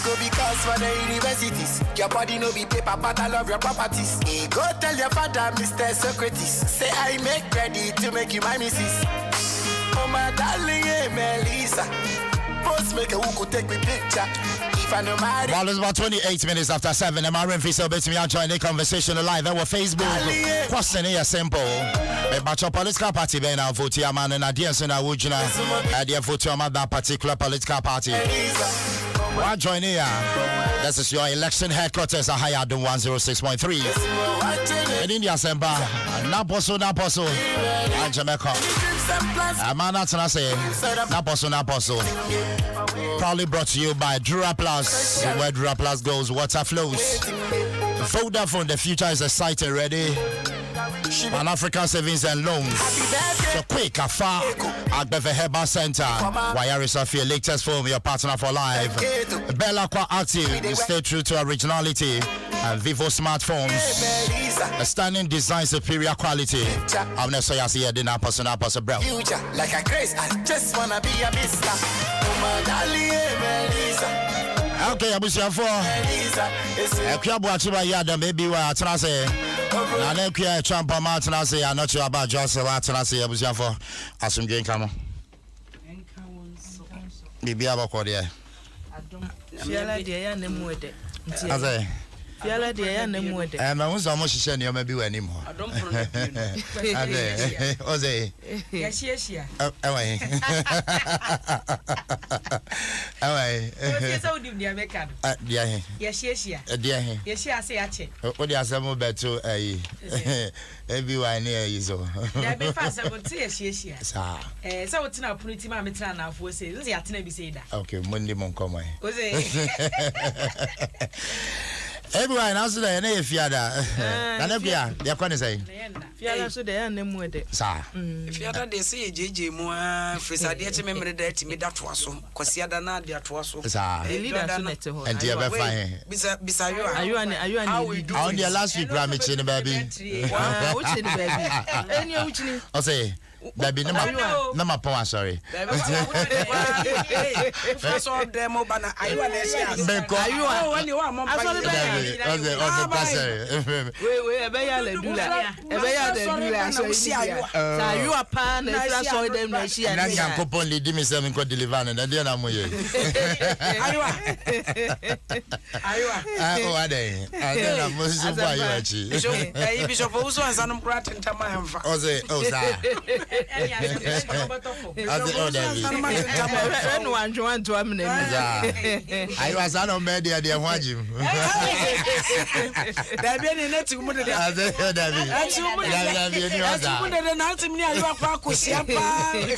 [SPEAKER 1] Go because for the universities, your body no be paper, but I love your properties. Hey, go tell your father, Mr. Socrates, say I make ready to make you my missus. Oh my darling, hey, Melissa, post make a who could take me picture. If I know my
[SPEAKER 2] well, it's about 28 minutes after 7. And my Renfrey so bet me I join the conversation live over Facebook. Question here simple. But your political party be now vote your man and idea so now would you know idea vote your man that particular political party. Why join here? This is your election headquarters at Adom 106.3. In India, Semba, Naposo, and Jamaica. I'm not gonna say Naposo. Probably brought to you by Dura Plus. Where Dura Plus goes, water flows. Vodafone, the future is exciting, ready. Pan African Savings and Loans. So quick, afar, Agbeve Herbal Center. Wayari Safia, latest film, your partner for life. Bella Qua Active, stay true to originality. And Vivo smartphones. A stunning design, superior quality. I'm not so you see a dinner person, bro.
[SPEAKER 1] Future, like a grace, I just wanna be a mister. Oh my darling, Melissa.
[SPEAKER 2] Okay, I'm here for a club watching my yard, maybe we're trying to say. I know you champ on Martin. I say, I'm not sure about just a lot. I say, I was here for some game. Come on. Maybe I'm about there.
[SPEAKER 9] I don't feel like they are no more.
[SPEAKER 2] I say,
[SPEAKER 9] Fiala de ya na mu de.
[SPEAKER 2] Ma won so mo hihye ne o ma bi wani mo.
[SPEAKER 9] Adom pro na bi.
[SPEAKER 2] Ade. Oze.
[SPEAKER 9] Ya hia.
[SPEAKER 2] Awai. Awai.
[SPEAKER 9] O se odi dia meka no.
[SPEAKER 2] Dia he.
[SPEAKER 9] Ya hia.
[SPEAKER 2] Dia he.
[SPEAKER 9] Ya hia se ya che.
[SPEAKER 2] O dia asem beto ayi. Ebi wani ayi so.
[SPEAKER 9] Ya be fa se but ya hia.
[SPEAKER 2] Sa.
[SPEAKER 9] Se wo tina opportunity ma me tina na afo se. Nze ya tina bi se da.
[SPEAKER 2] Okay, Monday mon come ai.
[SPEAKER 9] Oze.
[SPEAKER 2] Everyone else there na efiada. Na na bia, ya kwani sai.
[SPEAKER 9] Fiala so de ya na mu de.
[SPEAKER 2] Sa.
[SPEAKER 10] Fiada de se jeje mu a frisa de ti memre da ti me da to aso. Kwasi ada na de to aso.
[SPEAKER 2] Sa.
[SPEAKER 9] The leader so net ho.
[SPEAKER 2] And you be fine.
[SPEAKER 10] Bisa yo.
[SPEAKER 9] Ayu ani.
[SPEAKER 2] On the last week gram it in baby.
[SPEAKER 9] Wow, which in baby. Any which ni?
[SPEAKER 2] O say baby na ma pon sorry.
[SPEAKER 10] First of them bana ayu na ese ase.
[SPEAKER 2] Ayu
[SPEAKER 10] when you want
[SPEAKER 2] baby. O the
[SPEAKER 9] we ebe ya le dula so isi ayu. Sa ayu apa na esa so dem na isi
[SPEAKER 2] na Yankopon lead me say me ko deliver na dey na mo ye. Oh ade. Ade na mo so for ayu achi.
[SPEAKER 10] Bishop Uso ansanum kra tentama emfa.
[SPEAKER 2] O say o sa.
[SPEAKER 9] No one to am name.
[SPEAKER 2] I was an on media, dear Wajim.
[SPEAKER 10] There be any net to move. That's if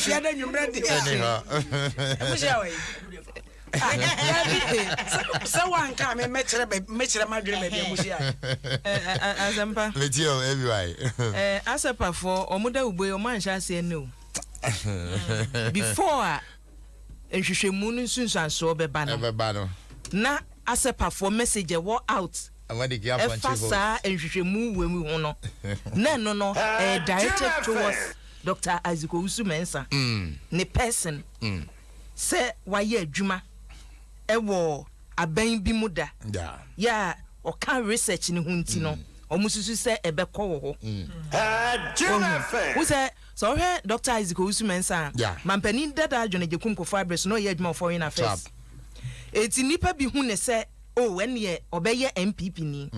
[SPEAKER 10] you had any ready. Someone come and match my dream.
[SPEAKER 9] Azampa.
[SPEAKER 2] Let you everywhere.
[SPEAKER 9] Asapa for Omuda Ube, or man shall say no. Before nhwehwemu nsunsu anso beba no na Asapa for message wo out
[SPEAKER 2] amadi gi afanchi ho
[SPEAKER 9] fasa nhwehwemu wemu ho no na no directed towards Dr. Isaac Owusu-Mensah ne person say waye adwuma ewo aban bi mu da ya o kan research ni hunti no omususu say ebekọ wo ho who say so here Dr. Isaac Owusu-Mensah mampani dada adwene jekum ko fibers no ye adwuma foreign affairs eti nipa bi hu ne say oh when ye obeye MPP ni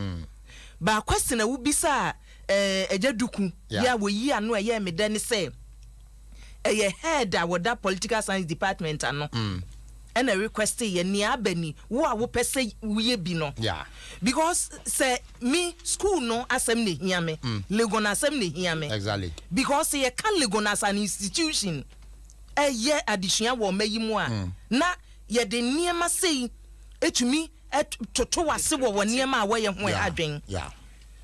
[SPEAKER 9] ba question a wubisa ejaduku ya wo yi ano ye meda ne say eye head a woda political science department ano and a request ye ni abani wo a wo pese wiye bi no because say me school no asem ne hia me Legon asem ne hia me
[SPEAKER 2] exactly
[SPEAKER 9] because ye can Legon as an institution ye addition wo mayi mu a na ye de niema sei etumi toto wase wo niema a wo ye ho adwen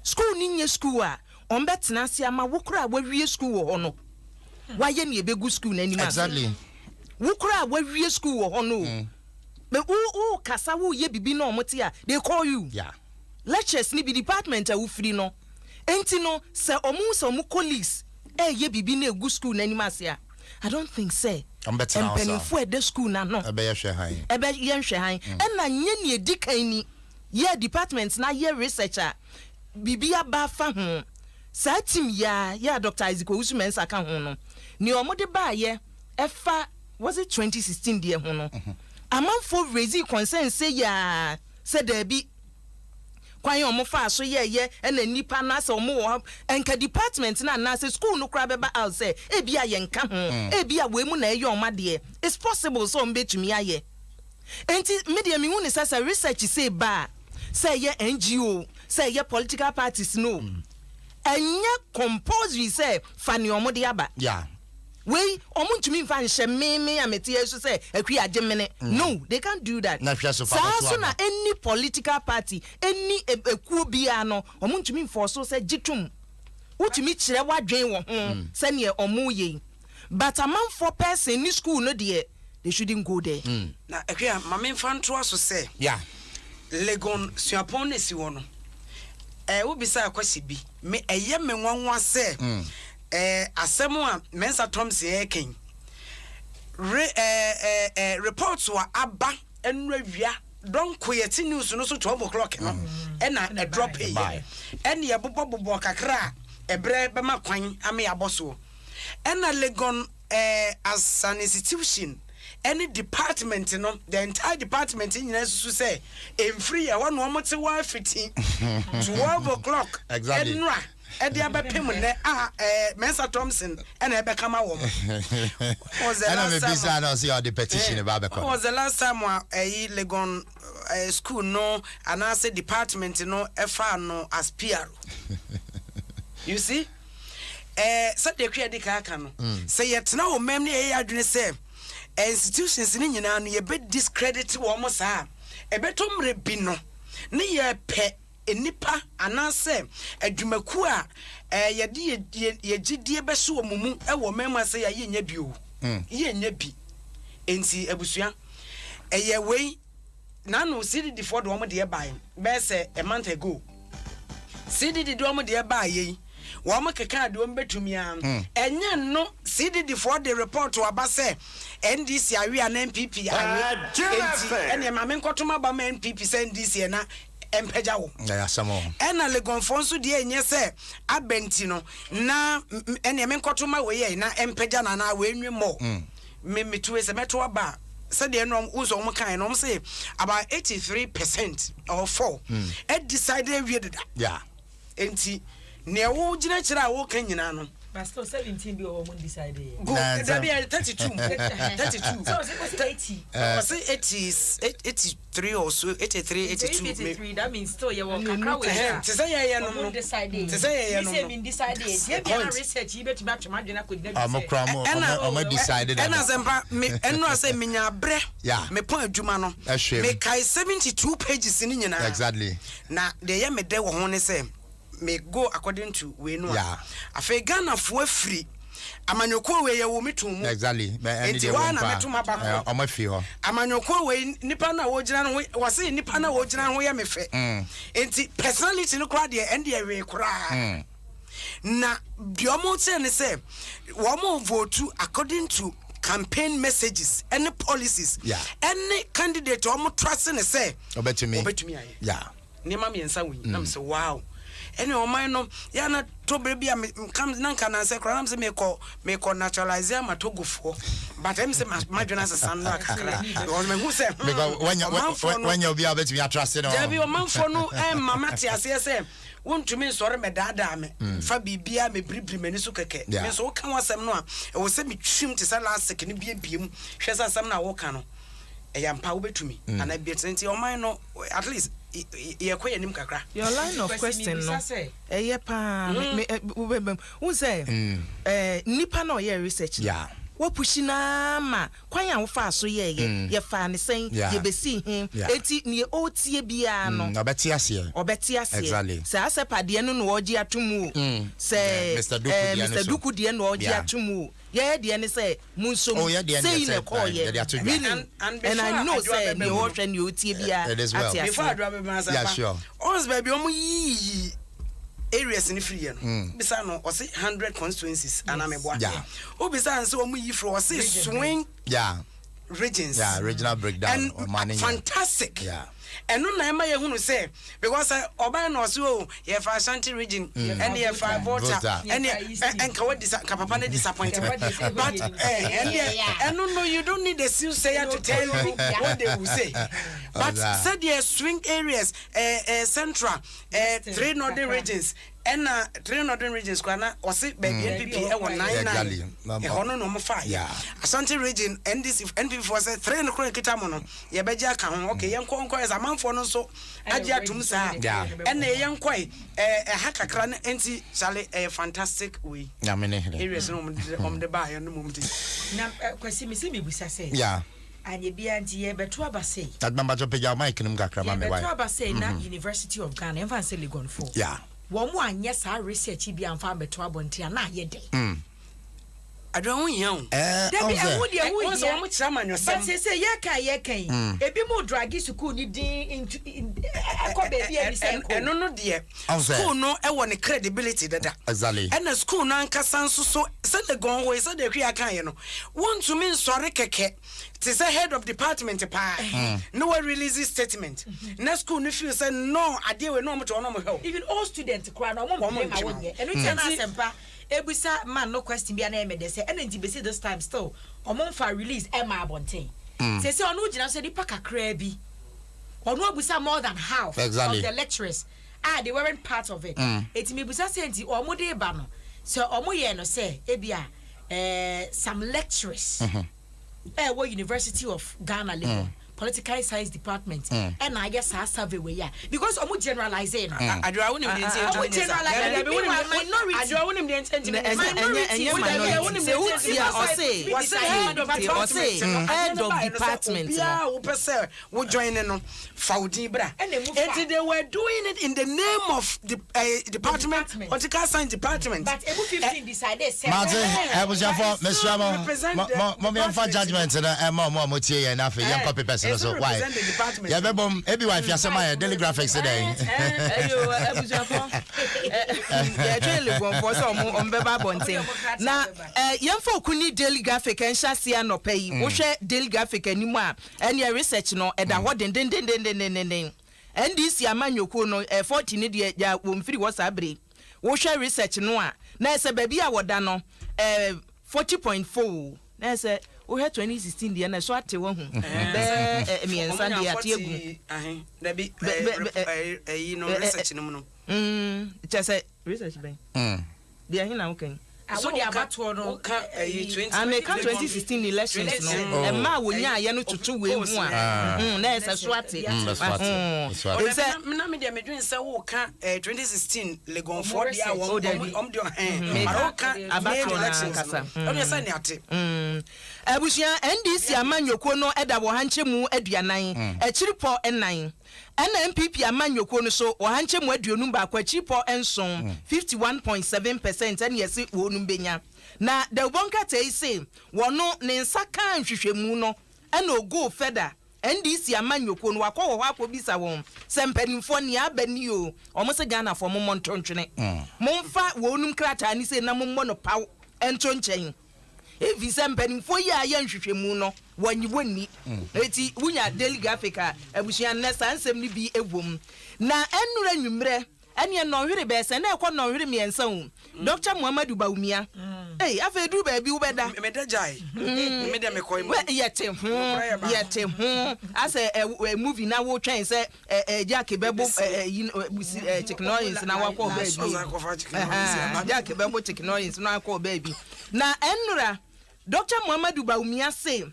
[SPEAKER 9] school ni nye school a on betena ase ama wo kura wo wie school wo ho no wa ye ne ebegu school na anima
[SPEAKER 2] exactly
[SPEAKER 9] wukura wawie school wo ho no be wo kasa wo ye bibi no omote a they call you lectures ni bi department a wo free no enti no se omu colleagues ye bibi na egu school na anima ase a I don't think say empenifo e de school na no
[SPEAKER 2] ebe ye hwe han
[SPEAKER 9] na nye ne edikan ni ye department na ye researcher bibi aba fa ho sa team ya Dr. Isaac Owusu-Mensah ka ho no ni omode ba ye efa was it 2016 dear hono amanfo raise concern say ya said there be kwan omo fa so ye na nipa na se omo wo enka department na say school no kra beba out say e bia ye nka ho e bia we mu na ye oma de it's possible so mbetumi aye enti media mi hu ne say research say ba say ye NGO say ye political parties no enye compulsory say fani omo de aba wey omuntumi mfa nhye meme ameti yesu say akwi agemene no they can't do that so na any political party any ekuo bia no omuntumi mfa so say gitum utimi kyerɛ wadwen wɔ ho sɛ ne ɔmo ye but a man for person in school no dear they shouldn't go there
[SPEAKER 10] na ekwa mame mfanto aso sɛ legon suapon ne si wono wo bisa akwasi bi me eye me nwanwa sɛ asɛm a mensa Thompson eken reports wa aba enwawia don koyeti news no so 12 o'clock no na a drop here ene ye bobo kakra ebre bema kwan ame aboso ena legon as an institution any department no the entire department in susu say em free ya one omote 12 o'clock
[SPEAKER 2] exactly
[SPEAKER 10] enra edi abepem ne Mensa Thompson and ebe kama wo was the last time Legon school no and I say department no efa no as PR you see so de kwe dika aka no say yetna wo mem ne ye adwene say institutions ni nyina no ye be discredit wo mo saa ebetomre bi no ne ye pe enipa anase adwumaku a ye gidie be so wo mu e wo mem ase ye nya bi o ye nya bi enti abusua ye wei na no CDD for do mo de buy be say a month ago CDD do mo de buy ye wo mo keka de wo betumi an enye no CDD for the report wa ba say NDC awi an MPP awi enti ma men kotoma ba ma MPP say NDC na empeja wo
[SPEAKER 2] ya samo
[SPEAKER 10] ena legon fonso de enye say abenti no na ene men kotoma we ye na empeja na we nwemo me tuwe se meto aba said the no uso mo kan no say about 83% or 4 decided we did enti ne wo gina kira wo kan nyina no
[SPEAKER 9] but still 17 be o mo decided
[SPEAKER 10] go that be 32 32 so say 83 or so 83
[SPEAKER 9] that means still you want kakra we
[SPEAKER 10] to say ya no
[SPEAKER 9] decided
[SPEAKER 10] to say ya no
[SPEAKER 9] say me decided ye be research you bet match madwena ko dey
[SPEAKER 2] am decided
[SPEAKER 10] and azempa me eno say menya bre me pon adwuma no me kai 72 pages ni nyina
[SPEAKER 2] exactly
[SPEAKER 10] na de ye me de wo ho ne say me go according to we know afa Ghana fo afri amanyoko we ye wo metum
[SPEAKER 2] exactly
[SPEAKER 10] any dey one na metum abako
[SPEAKER 2] amafi ho
[SPEAKER 10] amanyoko we nipa na wo gina no wase nipa na wo gina ho ye me fe enti personality no kwa de end ye we kura na biomo tse ne say wo mo vote according to campaign messages and policies any candidate wo mo trust ne say obetumi ne ma me nsa wi na me say wow any o man no ya na to bebi am come na nka na say kra say me ko naturalize am atogofo but am say madwena sesan na kakra because me who say
[SPEAKER 2] because when you be able to be trusted on
[SPEAKER 10] there o man for no mama ti ase say wontumi sore me dada me fa bibia me bribri mani so keke me so wo kan wasem no a e wo se me twim te say last second biem hwe say asem na wo kan no e ya mpa wo betumi ana bietenti o man no at least ye kwa nim kakra
[SPEAKER 9] your line of question no ye pa who say nipa na ye research wo pushi na ma kwan ya wo fa so ye fa ne sen ye besi him eti ne o tie bia no
[SPEAKER 2] obeti ase
[SPEAKER 9] exactly say asepade no no oji atomu say Mr. Duku de no oji atomu ye de ne say munso say ne call ye and I know say the whole trend you tie bia
[SPEAKER 10] before I drop my answer
[SPEAKER 2] sure
[SPEAKER 10] ons baby omo yi areas in free no bisa no o say 100 constituencies and ameboa o bisa say omo yi fro o say swing regions
[SPEAKER 2] regional breakdown
[SPEAKER 10] or management fantastic and no na ma ye hunu say because oban no so ye fa Ashanti region and ye fa voter and ka what papa na disappointment but and no you don't need a soothsayer to tell you what they will say but said ye swing areas central 3 northern regions and 3 northern regions kwana o say baby NPP e won 99 e hono no mo fa Ashanti region and this if NPP for say 3 no kita mo no ye beje aka ho okay yen konko is amanfo no so agi atum sa and yen koi ha kakra na enti chale fantastic way
[SPEAKER 2] na me ne
[SPEAKER 10] areas no om de ba yen no mum di
[SPEAKER 9] na kwasi me se me busa say anye bia nti ye beto abase
[SPEAKER 2] that number to page mic nim kakra ma me why
[SPEAKER 9] beto abase na University of Ghana even say Legon 4
[SPEAKER 11] wo mo anye sa research bi amfa beto abontia na ye den
[SPEAKER 10] I don't know.
[SPEAKER 11] Debi ewu de ewu
[SPEAKER 10] ye. Wo mo kira manwosem.
[SPEAKER 11] But say ye kan. Ebi mo dragi school ni din ko baby e say ko.
[SPEAKER 10] Eno no de. School no e wo ne credibility dada.
[SPEAKER 2] Exactly.
[SPEAKER 10] And the school no ankasa nso so say the gon we say the hwe kan ye no. Want to mean sorry keke. It is a head of department pa. No one releases statement. Na school no feel say no ade we no mo to no mo help.
[SPEAKER 11] Even all students cry no mo blame ma wonye. Eno ti na asempa. Ebusa man no question bi na emede say ene nti be this time still omon fa release Emma Abonten say onu gina say di paka kra bi onu abusa more than half of the lecturers they weren't part of it eti me busa say nti omo de ba no so omo ye no say ebia some lecturers wo University of Ghana level political science department and I guess I survey we ya because omo generalizing
[SPEAKER 10] I do wouldn't be say
[SPEAKER 9] head of department
[SPEAKER 10] we join no faudi bra and they were doing it in the name of the department political science department
[SPEAKER 11] but able 15 decided say
[SPEAKER 2] Martin I was your for Miss Ramo mo for judgment na mo tie ya na fe yan copy person so why yeah bebom ebi wife ya sema daily graphics today
[SPEAKER 9] ayo abusafo ya twele gonfo so ombeba bonten na yemfa okuni daily graphic en hyase anopa yi wo hwe daily graphic animu a ene research no eda ho den NDC amanyoko no 40 ne de ya womfiri wo sabre wo hwe research no a na ese baby a woda no 40.4 na ese we had 2016 the na so ate wo hu be miensa de ate egu
[SPEAKER 10] da bi you know research no no
[SPEAKER 9] just research ben dia hin na wo kan
[SPEAKER 11] so the abato no
[SPEAKER 10] ka
[SPEAKER 9] 2016 elections no e ma wonya aye no tutu we hu a na ese so ate
[SPEAKER 10] na me dia medwen se wo ka 2016 legon for dia wo om dio maroka
[SPEAKER 9] abato na kasa
[SPEAKER 10] o say ne ate
[SPEAKER 9] abusia NDC amanyoko no eda wo hanchemu aduanan achiripo enan ena MPP amanyoko no so wo hanchemu aduonum ba kwa achiripo enson 51.7% ene yesi wo num benya na the bonka tey say wono ne nsaka nhwehwemu no ena ogo feda NDC amanyoko no wakọ wo akọ bisa won sempanimfo ne abani o omo se Ghana fo mo ntontwene momfa wo num krata ni se na mo no paw entonchen evi sempanimfo ya ya nhwehwemu no wanyi woni eti wunya daily graphic a abusuan na sansem ni bi egwom na enura nwumre ene no hwere be se na ekọ no hwere miensa hu Dr. Muhammadu Baumia afedu ba bi ubeda
[SPEAKER 10] me da jai me da me koy mo
[SPEAKER 9] yete hu ase movie na wo twen se Jack Bebo technologies na wakọ ba bi Jack Bebo technologies na wakọ ba bi na enura Dr. Muhammadu Baumia say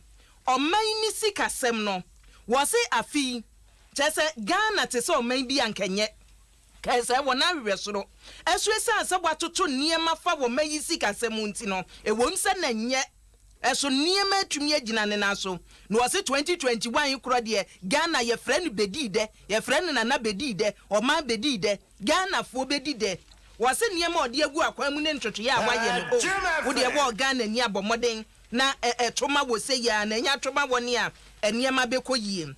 [SPEAKER 9] oman ni sikasem no wo se afi chese Ghana te se oman bi ankenye kaisa wona wewesoro esuesa asabwatoto niema fa wo mayi sikasem nti no ewom se na nye eso niema atumi agina ne na so no wo se 2021 kro de Ghana ye friend bedide ye friend na bedide oman bedide Ghana fo bedide wo se niema ode agu akwan mu ne ntoto ya waye no wo de wo Ghana ni abomoden na etoma wo se ya na nya toma woni a niema bekoyie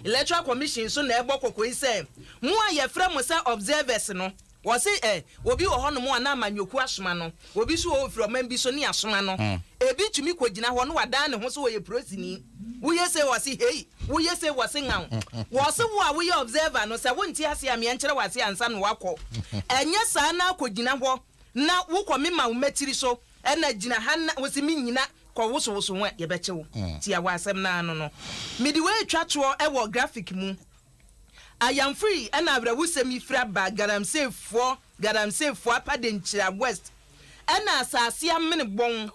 [SPEAKER 9] Electoral Commission so na ebo kokoi say mu aye frɛ mo say observers no wo say obi wo hono mo na amanyoku asoma no obi so o from man bi so ni asoma no ebi tumi kogina ho no wada ne ho so wo ye prosini wo ye say wo say hey wo ye say wo say ngaw wo say wo a wo ye observer no say wo nti ase am ye nkyere wo ase ansa no wakɔ enye saa na kogina ho na wo kɔ ma wo matiri so na gina ha na wo se mi nyina ko wo so ho ye be kyewo ti ya wasem na ano no midi we twato e wo graphic mu I am free and abrewu semi fra ba garamsefo apade nchira west and asase amene bon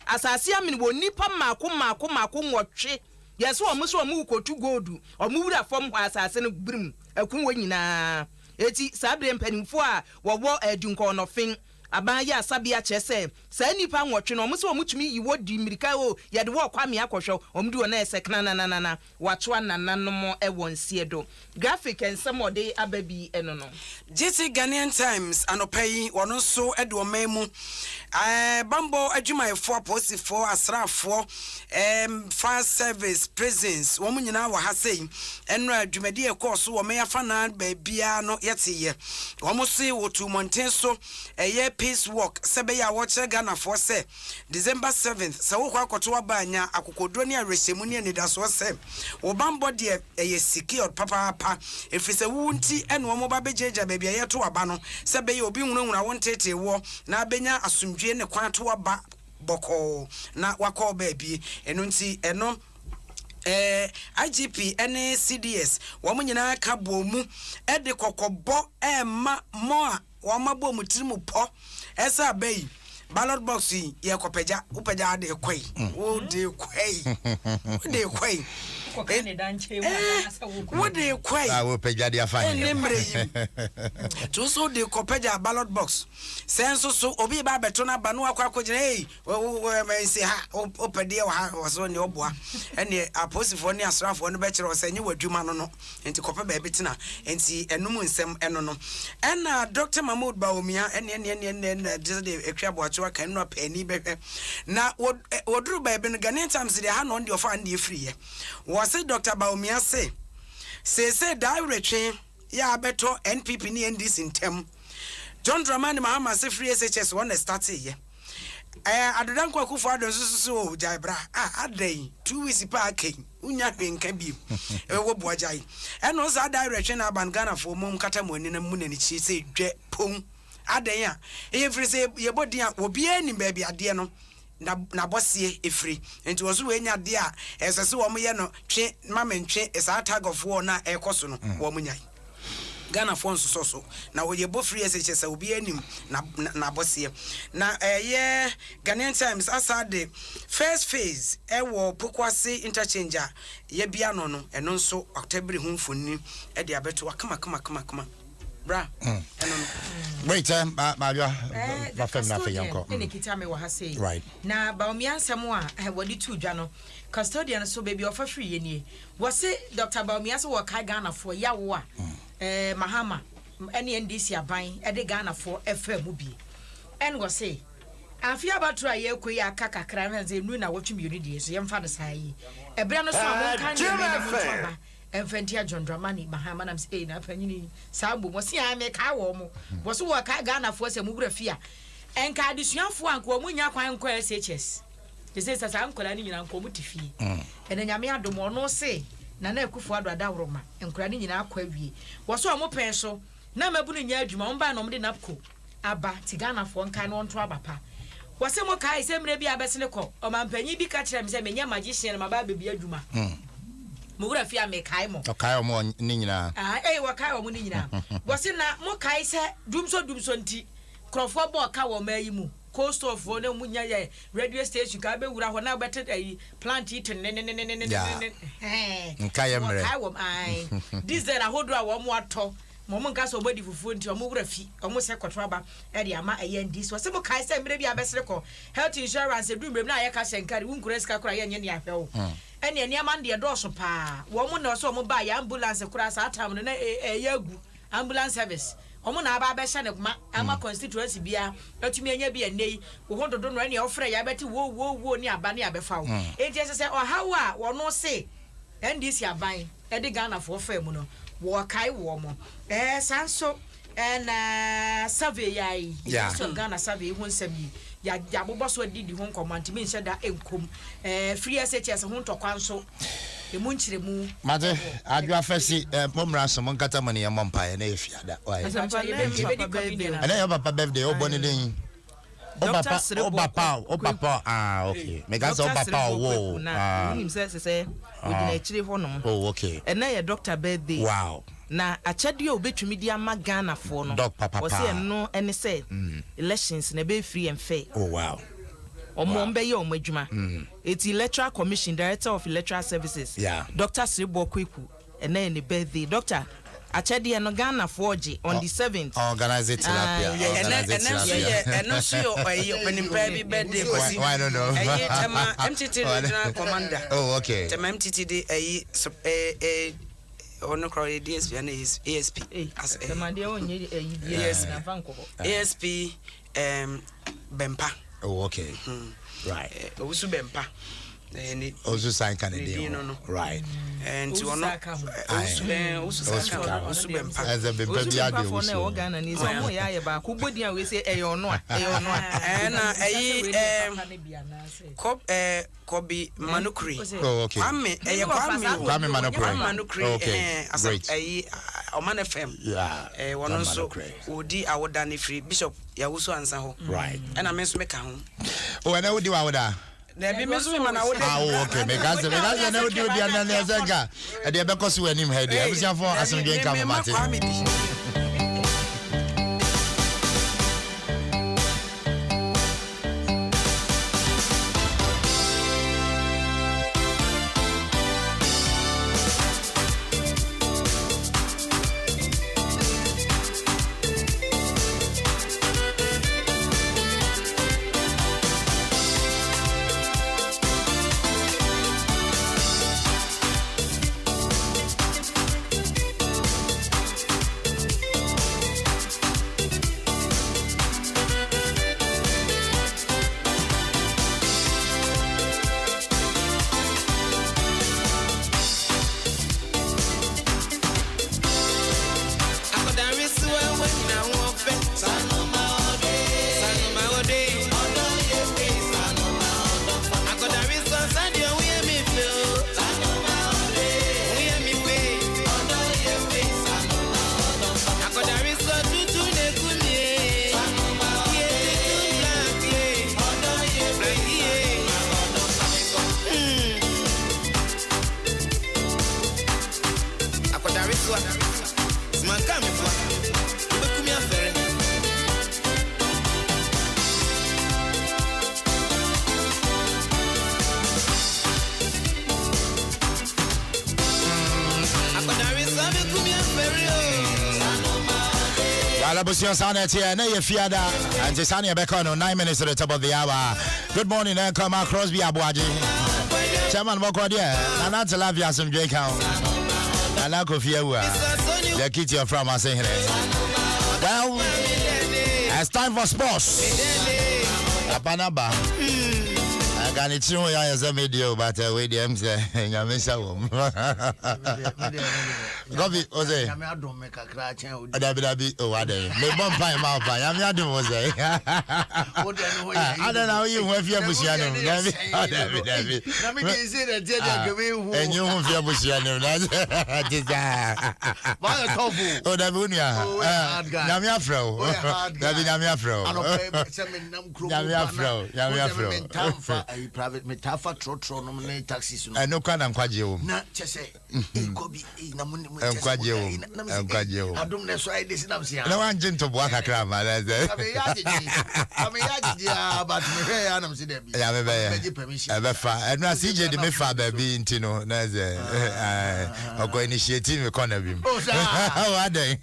[SPEAKER 9] asase amene bo nipa mako nwotwe yeso omo so omo kotu godu omo wura fom ho asase no brim akun wo nyina eti sabre mpanimfo a wo edunko no fin aban ya asabia kyese sa nipa nwotwe no omso omutumi yiwo di mirika o ye de wo kwame akohwe omdi wo na esekna na wato anananom ewo nsie do graphic ensem ode ababi eno no
[SPEAKER 10] GT Ghanaian Times anopai wono so ede o memu bambo adwumayefo aposifo asrafo fire service prisons wo munyina wa hasei eno adwumadi ekoso wo meyafa na baabia no yeteye wo mo se wotu monten so eye peace walk sebe ya wo kire Ghana for say December 7th se wo kwa akoto abanya akokodro ne arehemu ne nidaso se wo bambo de eye secured papa efise wunti eno wo mo ba bejeja baabia yeto aba no sebe ye obi hunahuna won tete wo na abenya asumdwe ne kwan to aba boko na wakọ baby eno nti eno IGP ene CDS wo nyina ka bomu e de kokobo ma mo a wo mabo mutirimu po esa bayi ballot box ye kopeja upeja de kwai o de kwai what they quay?
[SPEAKER 2] I will pay Jadia fine.
[SPEAKER 10] To so the copeja ballot box. Senso so obi ba betona banua kwa hey, we say ha opedia was on your bois. And the apostle ni asraf one betcher or saying you were Jumano no, and to copper babytina, and see a Adom 106.3 enono. And Dr. Mahmoud Baumia and just a crab watcher cannot pay any better. Now, what drew by Ben Ghanaian Times the hand on your fan free. Was it Dr. Baumia say direct ya beto NPP ni NDC intem John Dramani Mahama say free SHS one start here adodan kwa kufu adon so jaibra adai 2 weeks pa ake unya hwenka bi wo boajai eno za direct na ban Ghana for mum kata mo ni na mu na ni chi say dwe pon adan a e free say ye bodi a obi ani ba bi ade no na bosie efri enti woso we nya de a esese wo ye no twe mamentwe esa tag of war na ekoso no wo munyai Ghana for so na wo ye bo free SHS obi anim na bosie na ye Ghanaian Times asade first phase e wo Pokwase interchange ye bia no no eno nso October humfoni e de abeto kama bra
[SPEAKER 2] wait Maria ba na fe yanko
[SPEAKER 11] ene kitame wa hase
[SPEAKER 2] right
[SPEAKER 11] na Baumia Nsem a wadi tu dwa no custodian so baby ofa free ye nie wose Dr. Baumia so wo kai Ghana for yawo a Mahama ene NDC aban e de Ghana for FM bi en go say afia batro ye koyi aka kakra na ze nu na wotwe unity so yemfa no sai e bra no so amon kan ne Enfentia John Dramani Mahama nam say na panyini sambo mo se ame ka wo mo wo so wo ka Ghana fo se mu brafia enka adesuafo anko mo nya kwan nko SHS je say sasa ankola ni nyina nko mu tifi ene nyame adom no se na ekufu ado adawroma enkola ni nyina akwa wie wo so mo pen so na mabu ni nya adwuma mo ba no mo de napko aba ti Ghana fo nka no nto abapa wo se mo kai se mre bi abesene ko o mampanyi bi ka kire me se menya magician ma ba bebi adwuma Mugura fi ame kai mo.
[SPEAKER 2] Okay mo ni nyina.
[SPEAKER 11] Wa kai mo ni nyina. Bo se na mo kai se dumso nti. Krofo bo ka wo mayi mu. Coast of one munya ye radio station ka be wura ho na better plant it ne.
[SPEAKER 2] Nkai emre.
[SPEAKER 11] Kai wo ai. This there ahodo a wo mo ato. Mo nka so body fufu nti o mo wura fi. O mo se kotraba e de ama eyendi so se mo kai se mre bi abesere ko. Health insurance e dumre na ye ka senkari wunkura sika kura ye nye ne ahwe ene eniama de doso pa wo mo na so mo ba ya ambulance kura sa atam no na yagu ambulance service o mo na aba be hye ne kuma ama constituency bia atumi anya bia nei wo ho dodo no ene ofre ya beti wo ni aba ne abefa wo enti ese o hawa wo no se NDC aban e de Ghana for fam no wo kai wo mo sanso and survey yai so Ghana survey hu nsem yi ya bobo so didi ho nkomanti me nse da enkom free SHS ho ntokwa nso emu nchire mu
[SPEAKER 2] mate adwa fesi momra so monkata mani ya mompa na efiada why ana yo papa birthday o boni den o papa okay mega so papa wo
[SPEAKER 9] nim se we dey chire ho no
[SPEAKER 2] oh okay
[SPEAKER 9] na ya doctor birthday
[SPEAKER 2] wow
[SPEAKER 9] na achade obetumi dia magana for no o se no ene say elections na be free and fair
[SPEAKER 2] oh wow
[SPEAKER 9] omombe ye omadwuma eti electoral commission director of electoral services
[SPEAKER 2] yeah
[SPEAKER 9] Dr. Sribo Kweku ene birthday doctor Achede no Ghana Forge on the 7th.
[SPEAKER 2] Organize it tilapia.
[SPEAKER 10] And also opening birthday.
[SPEAKER 2] Why don't know?
[SPEAKER 10] MTT commander.
[SPEAKER 2] Oh, okay.
[SPEAKER 10] The MTT ono crowd DSP and ASP as ASP Bempa.
[SPEAKER 2] Oh, okay. Right.
[SPEAKER 10] Osu Bempa.
[SPEAKER 2] Also sign Canadian. Right.
[SPEAKER 10] And to honor Osu Bempa.
[SPEAKER 2] As a baby idea.
[SPEAKER 9] Ghana is omo ya ba ku bodi an we say eyono
[SPEAKER 10] Kobi Manukri.
[SPEAKER 2] Oh, okay. Kwame
[SPEAKER 10] Manukri.
[SPEAKER 2] Okay. Great.
[SPEAKER 10] Oman FM.
[SPEAKER 2] Yeah.
[SPEAKER 10] One also Odi awodani free Bishop Yawusu ansa ho.
[SPEAKER 2] Right.
[SPEAKER 10] And I menso make ho.
[SPEAKER 2] Oh, and I would do awoda.
[SPEAKER 10] There be meso man awodani.
[SPEAKER 2] Ah, okay. Because I know do the ananezanga. E dey be koso anim head. E be for asomdwen kam mate. Alabusion Sanet here, na Fiada, and Tisania Becono, 9 minutes to the top of the hour. Good morning, and come across the Abuaji. Chairman Mokodia, and that's a love you some J count. And I could hear the kitty from us saying, well, it's time for sports. Apanaba. I got it through as a video, but with them say, I miss a woman. Gobi, Jose. I don't make a crash. Oh, what day? They bump my mouth. I'm not doing Jose. I don't know you have your Busiano. And you have your Busiano. Oh, Dabunia. Namia Fro. Namia Fro. Namia Fro. Private metaphor, trotro, nominate taxis. I know can I'm quite you. Not just say, Kobe, I'm quite you. I'm quite you. I don't know why this is no one gentle walk a crab. I'm a but I'm saying, I'm not CJ the Mefa baby in Tino, or go initiative economy. How are they?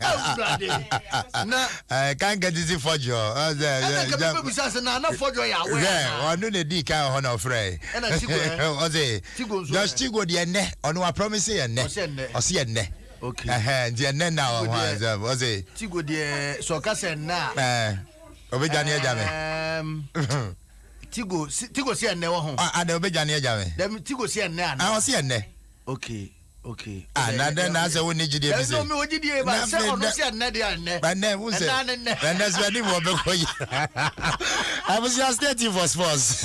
[SPEAKER 2] I can't get easy for you. Not for you. Yeah, or no, the decal on our fray. And I see, just Tigo the net on our promise and net or see a net. Okay, and then now was a Tigo the Socasen now. Obejania Jame. Tigo see a never home. I know Obejania Jame. Then Tigo see a now. I was see a net. Okay. Okay. And then I said, we need you to be so much. But then was it? And that's where you were. I was just 30 for sports.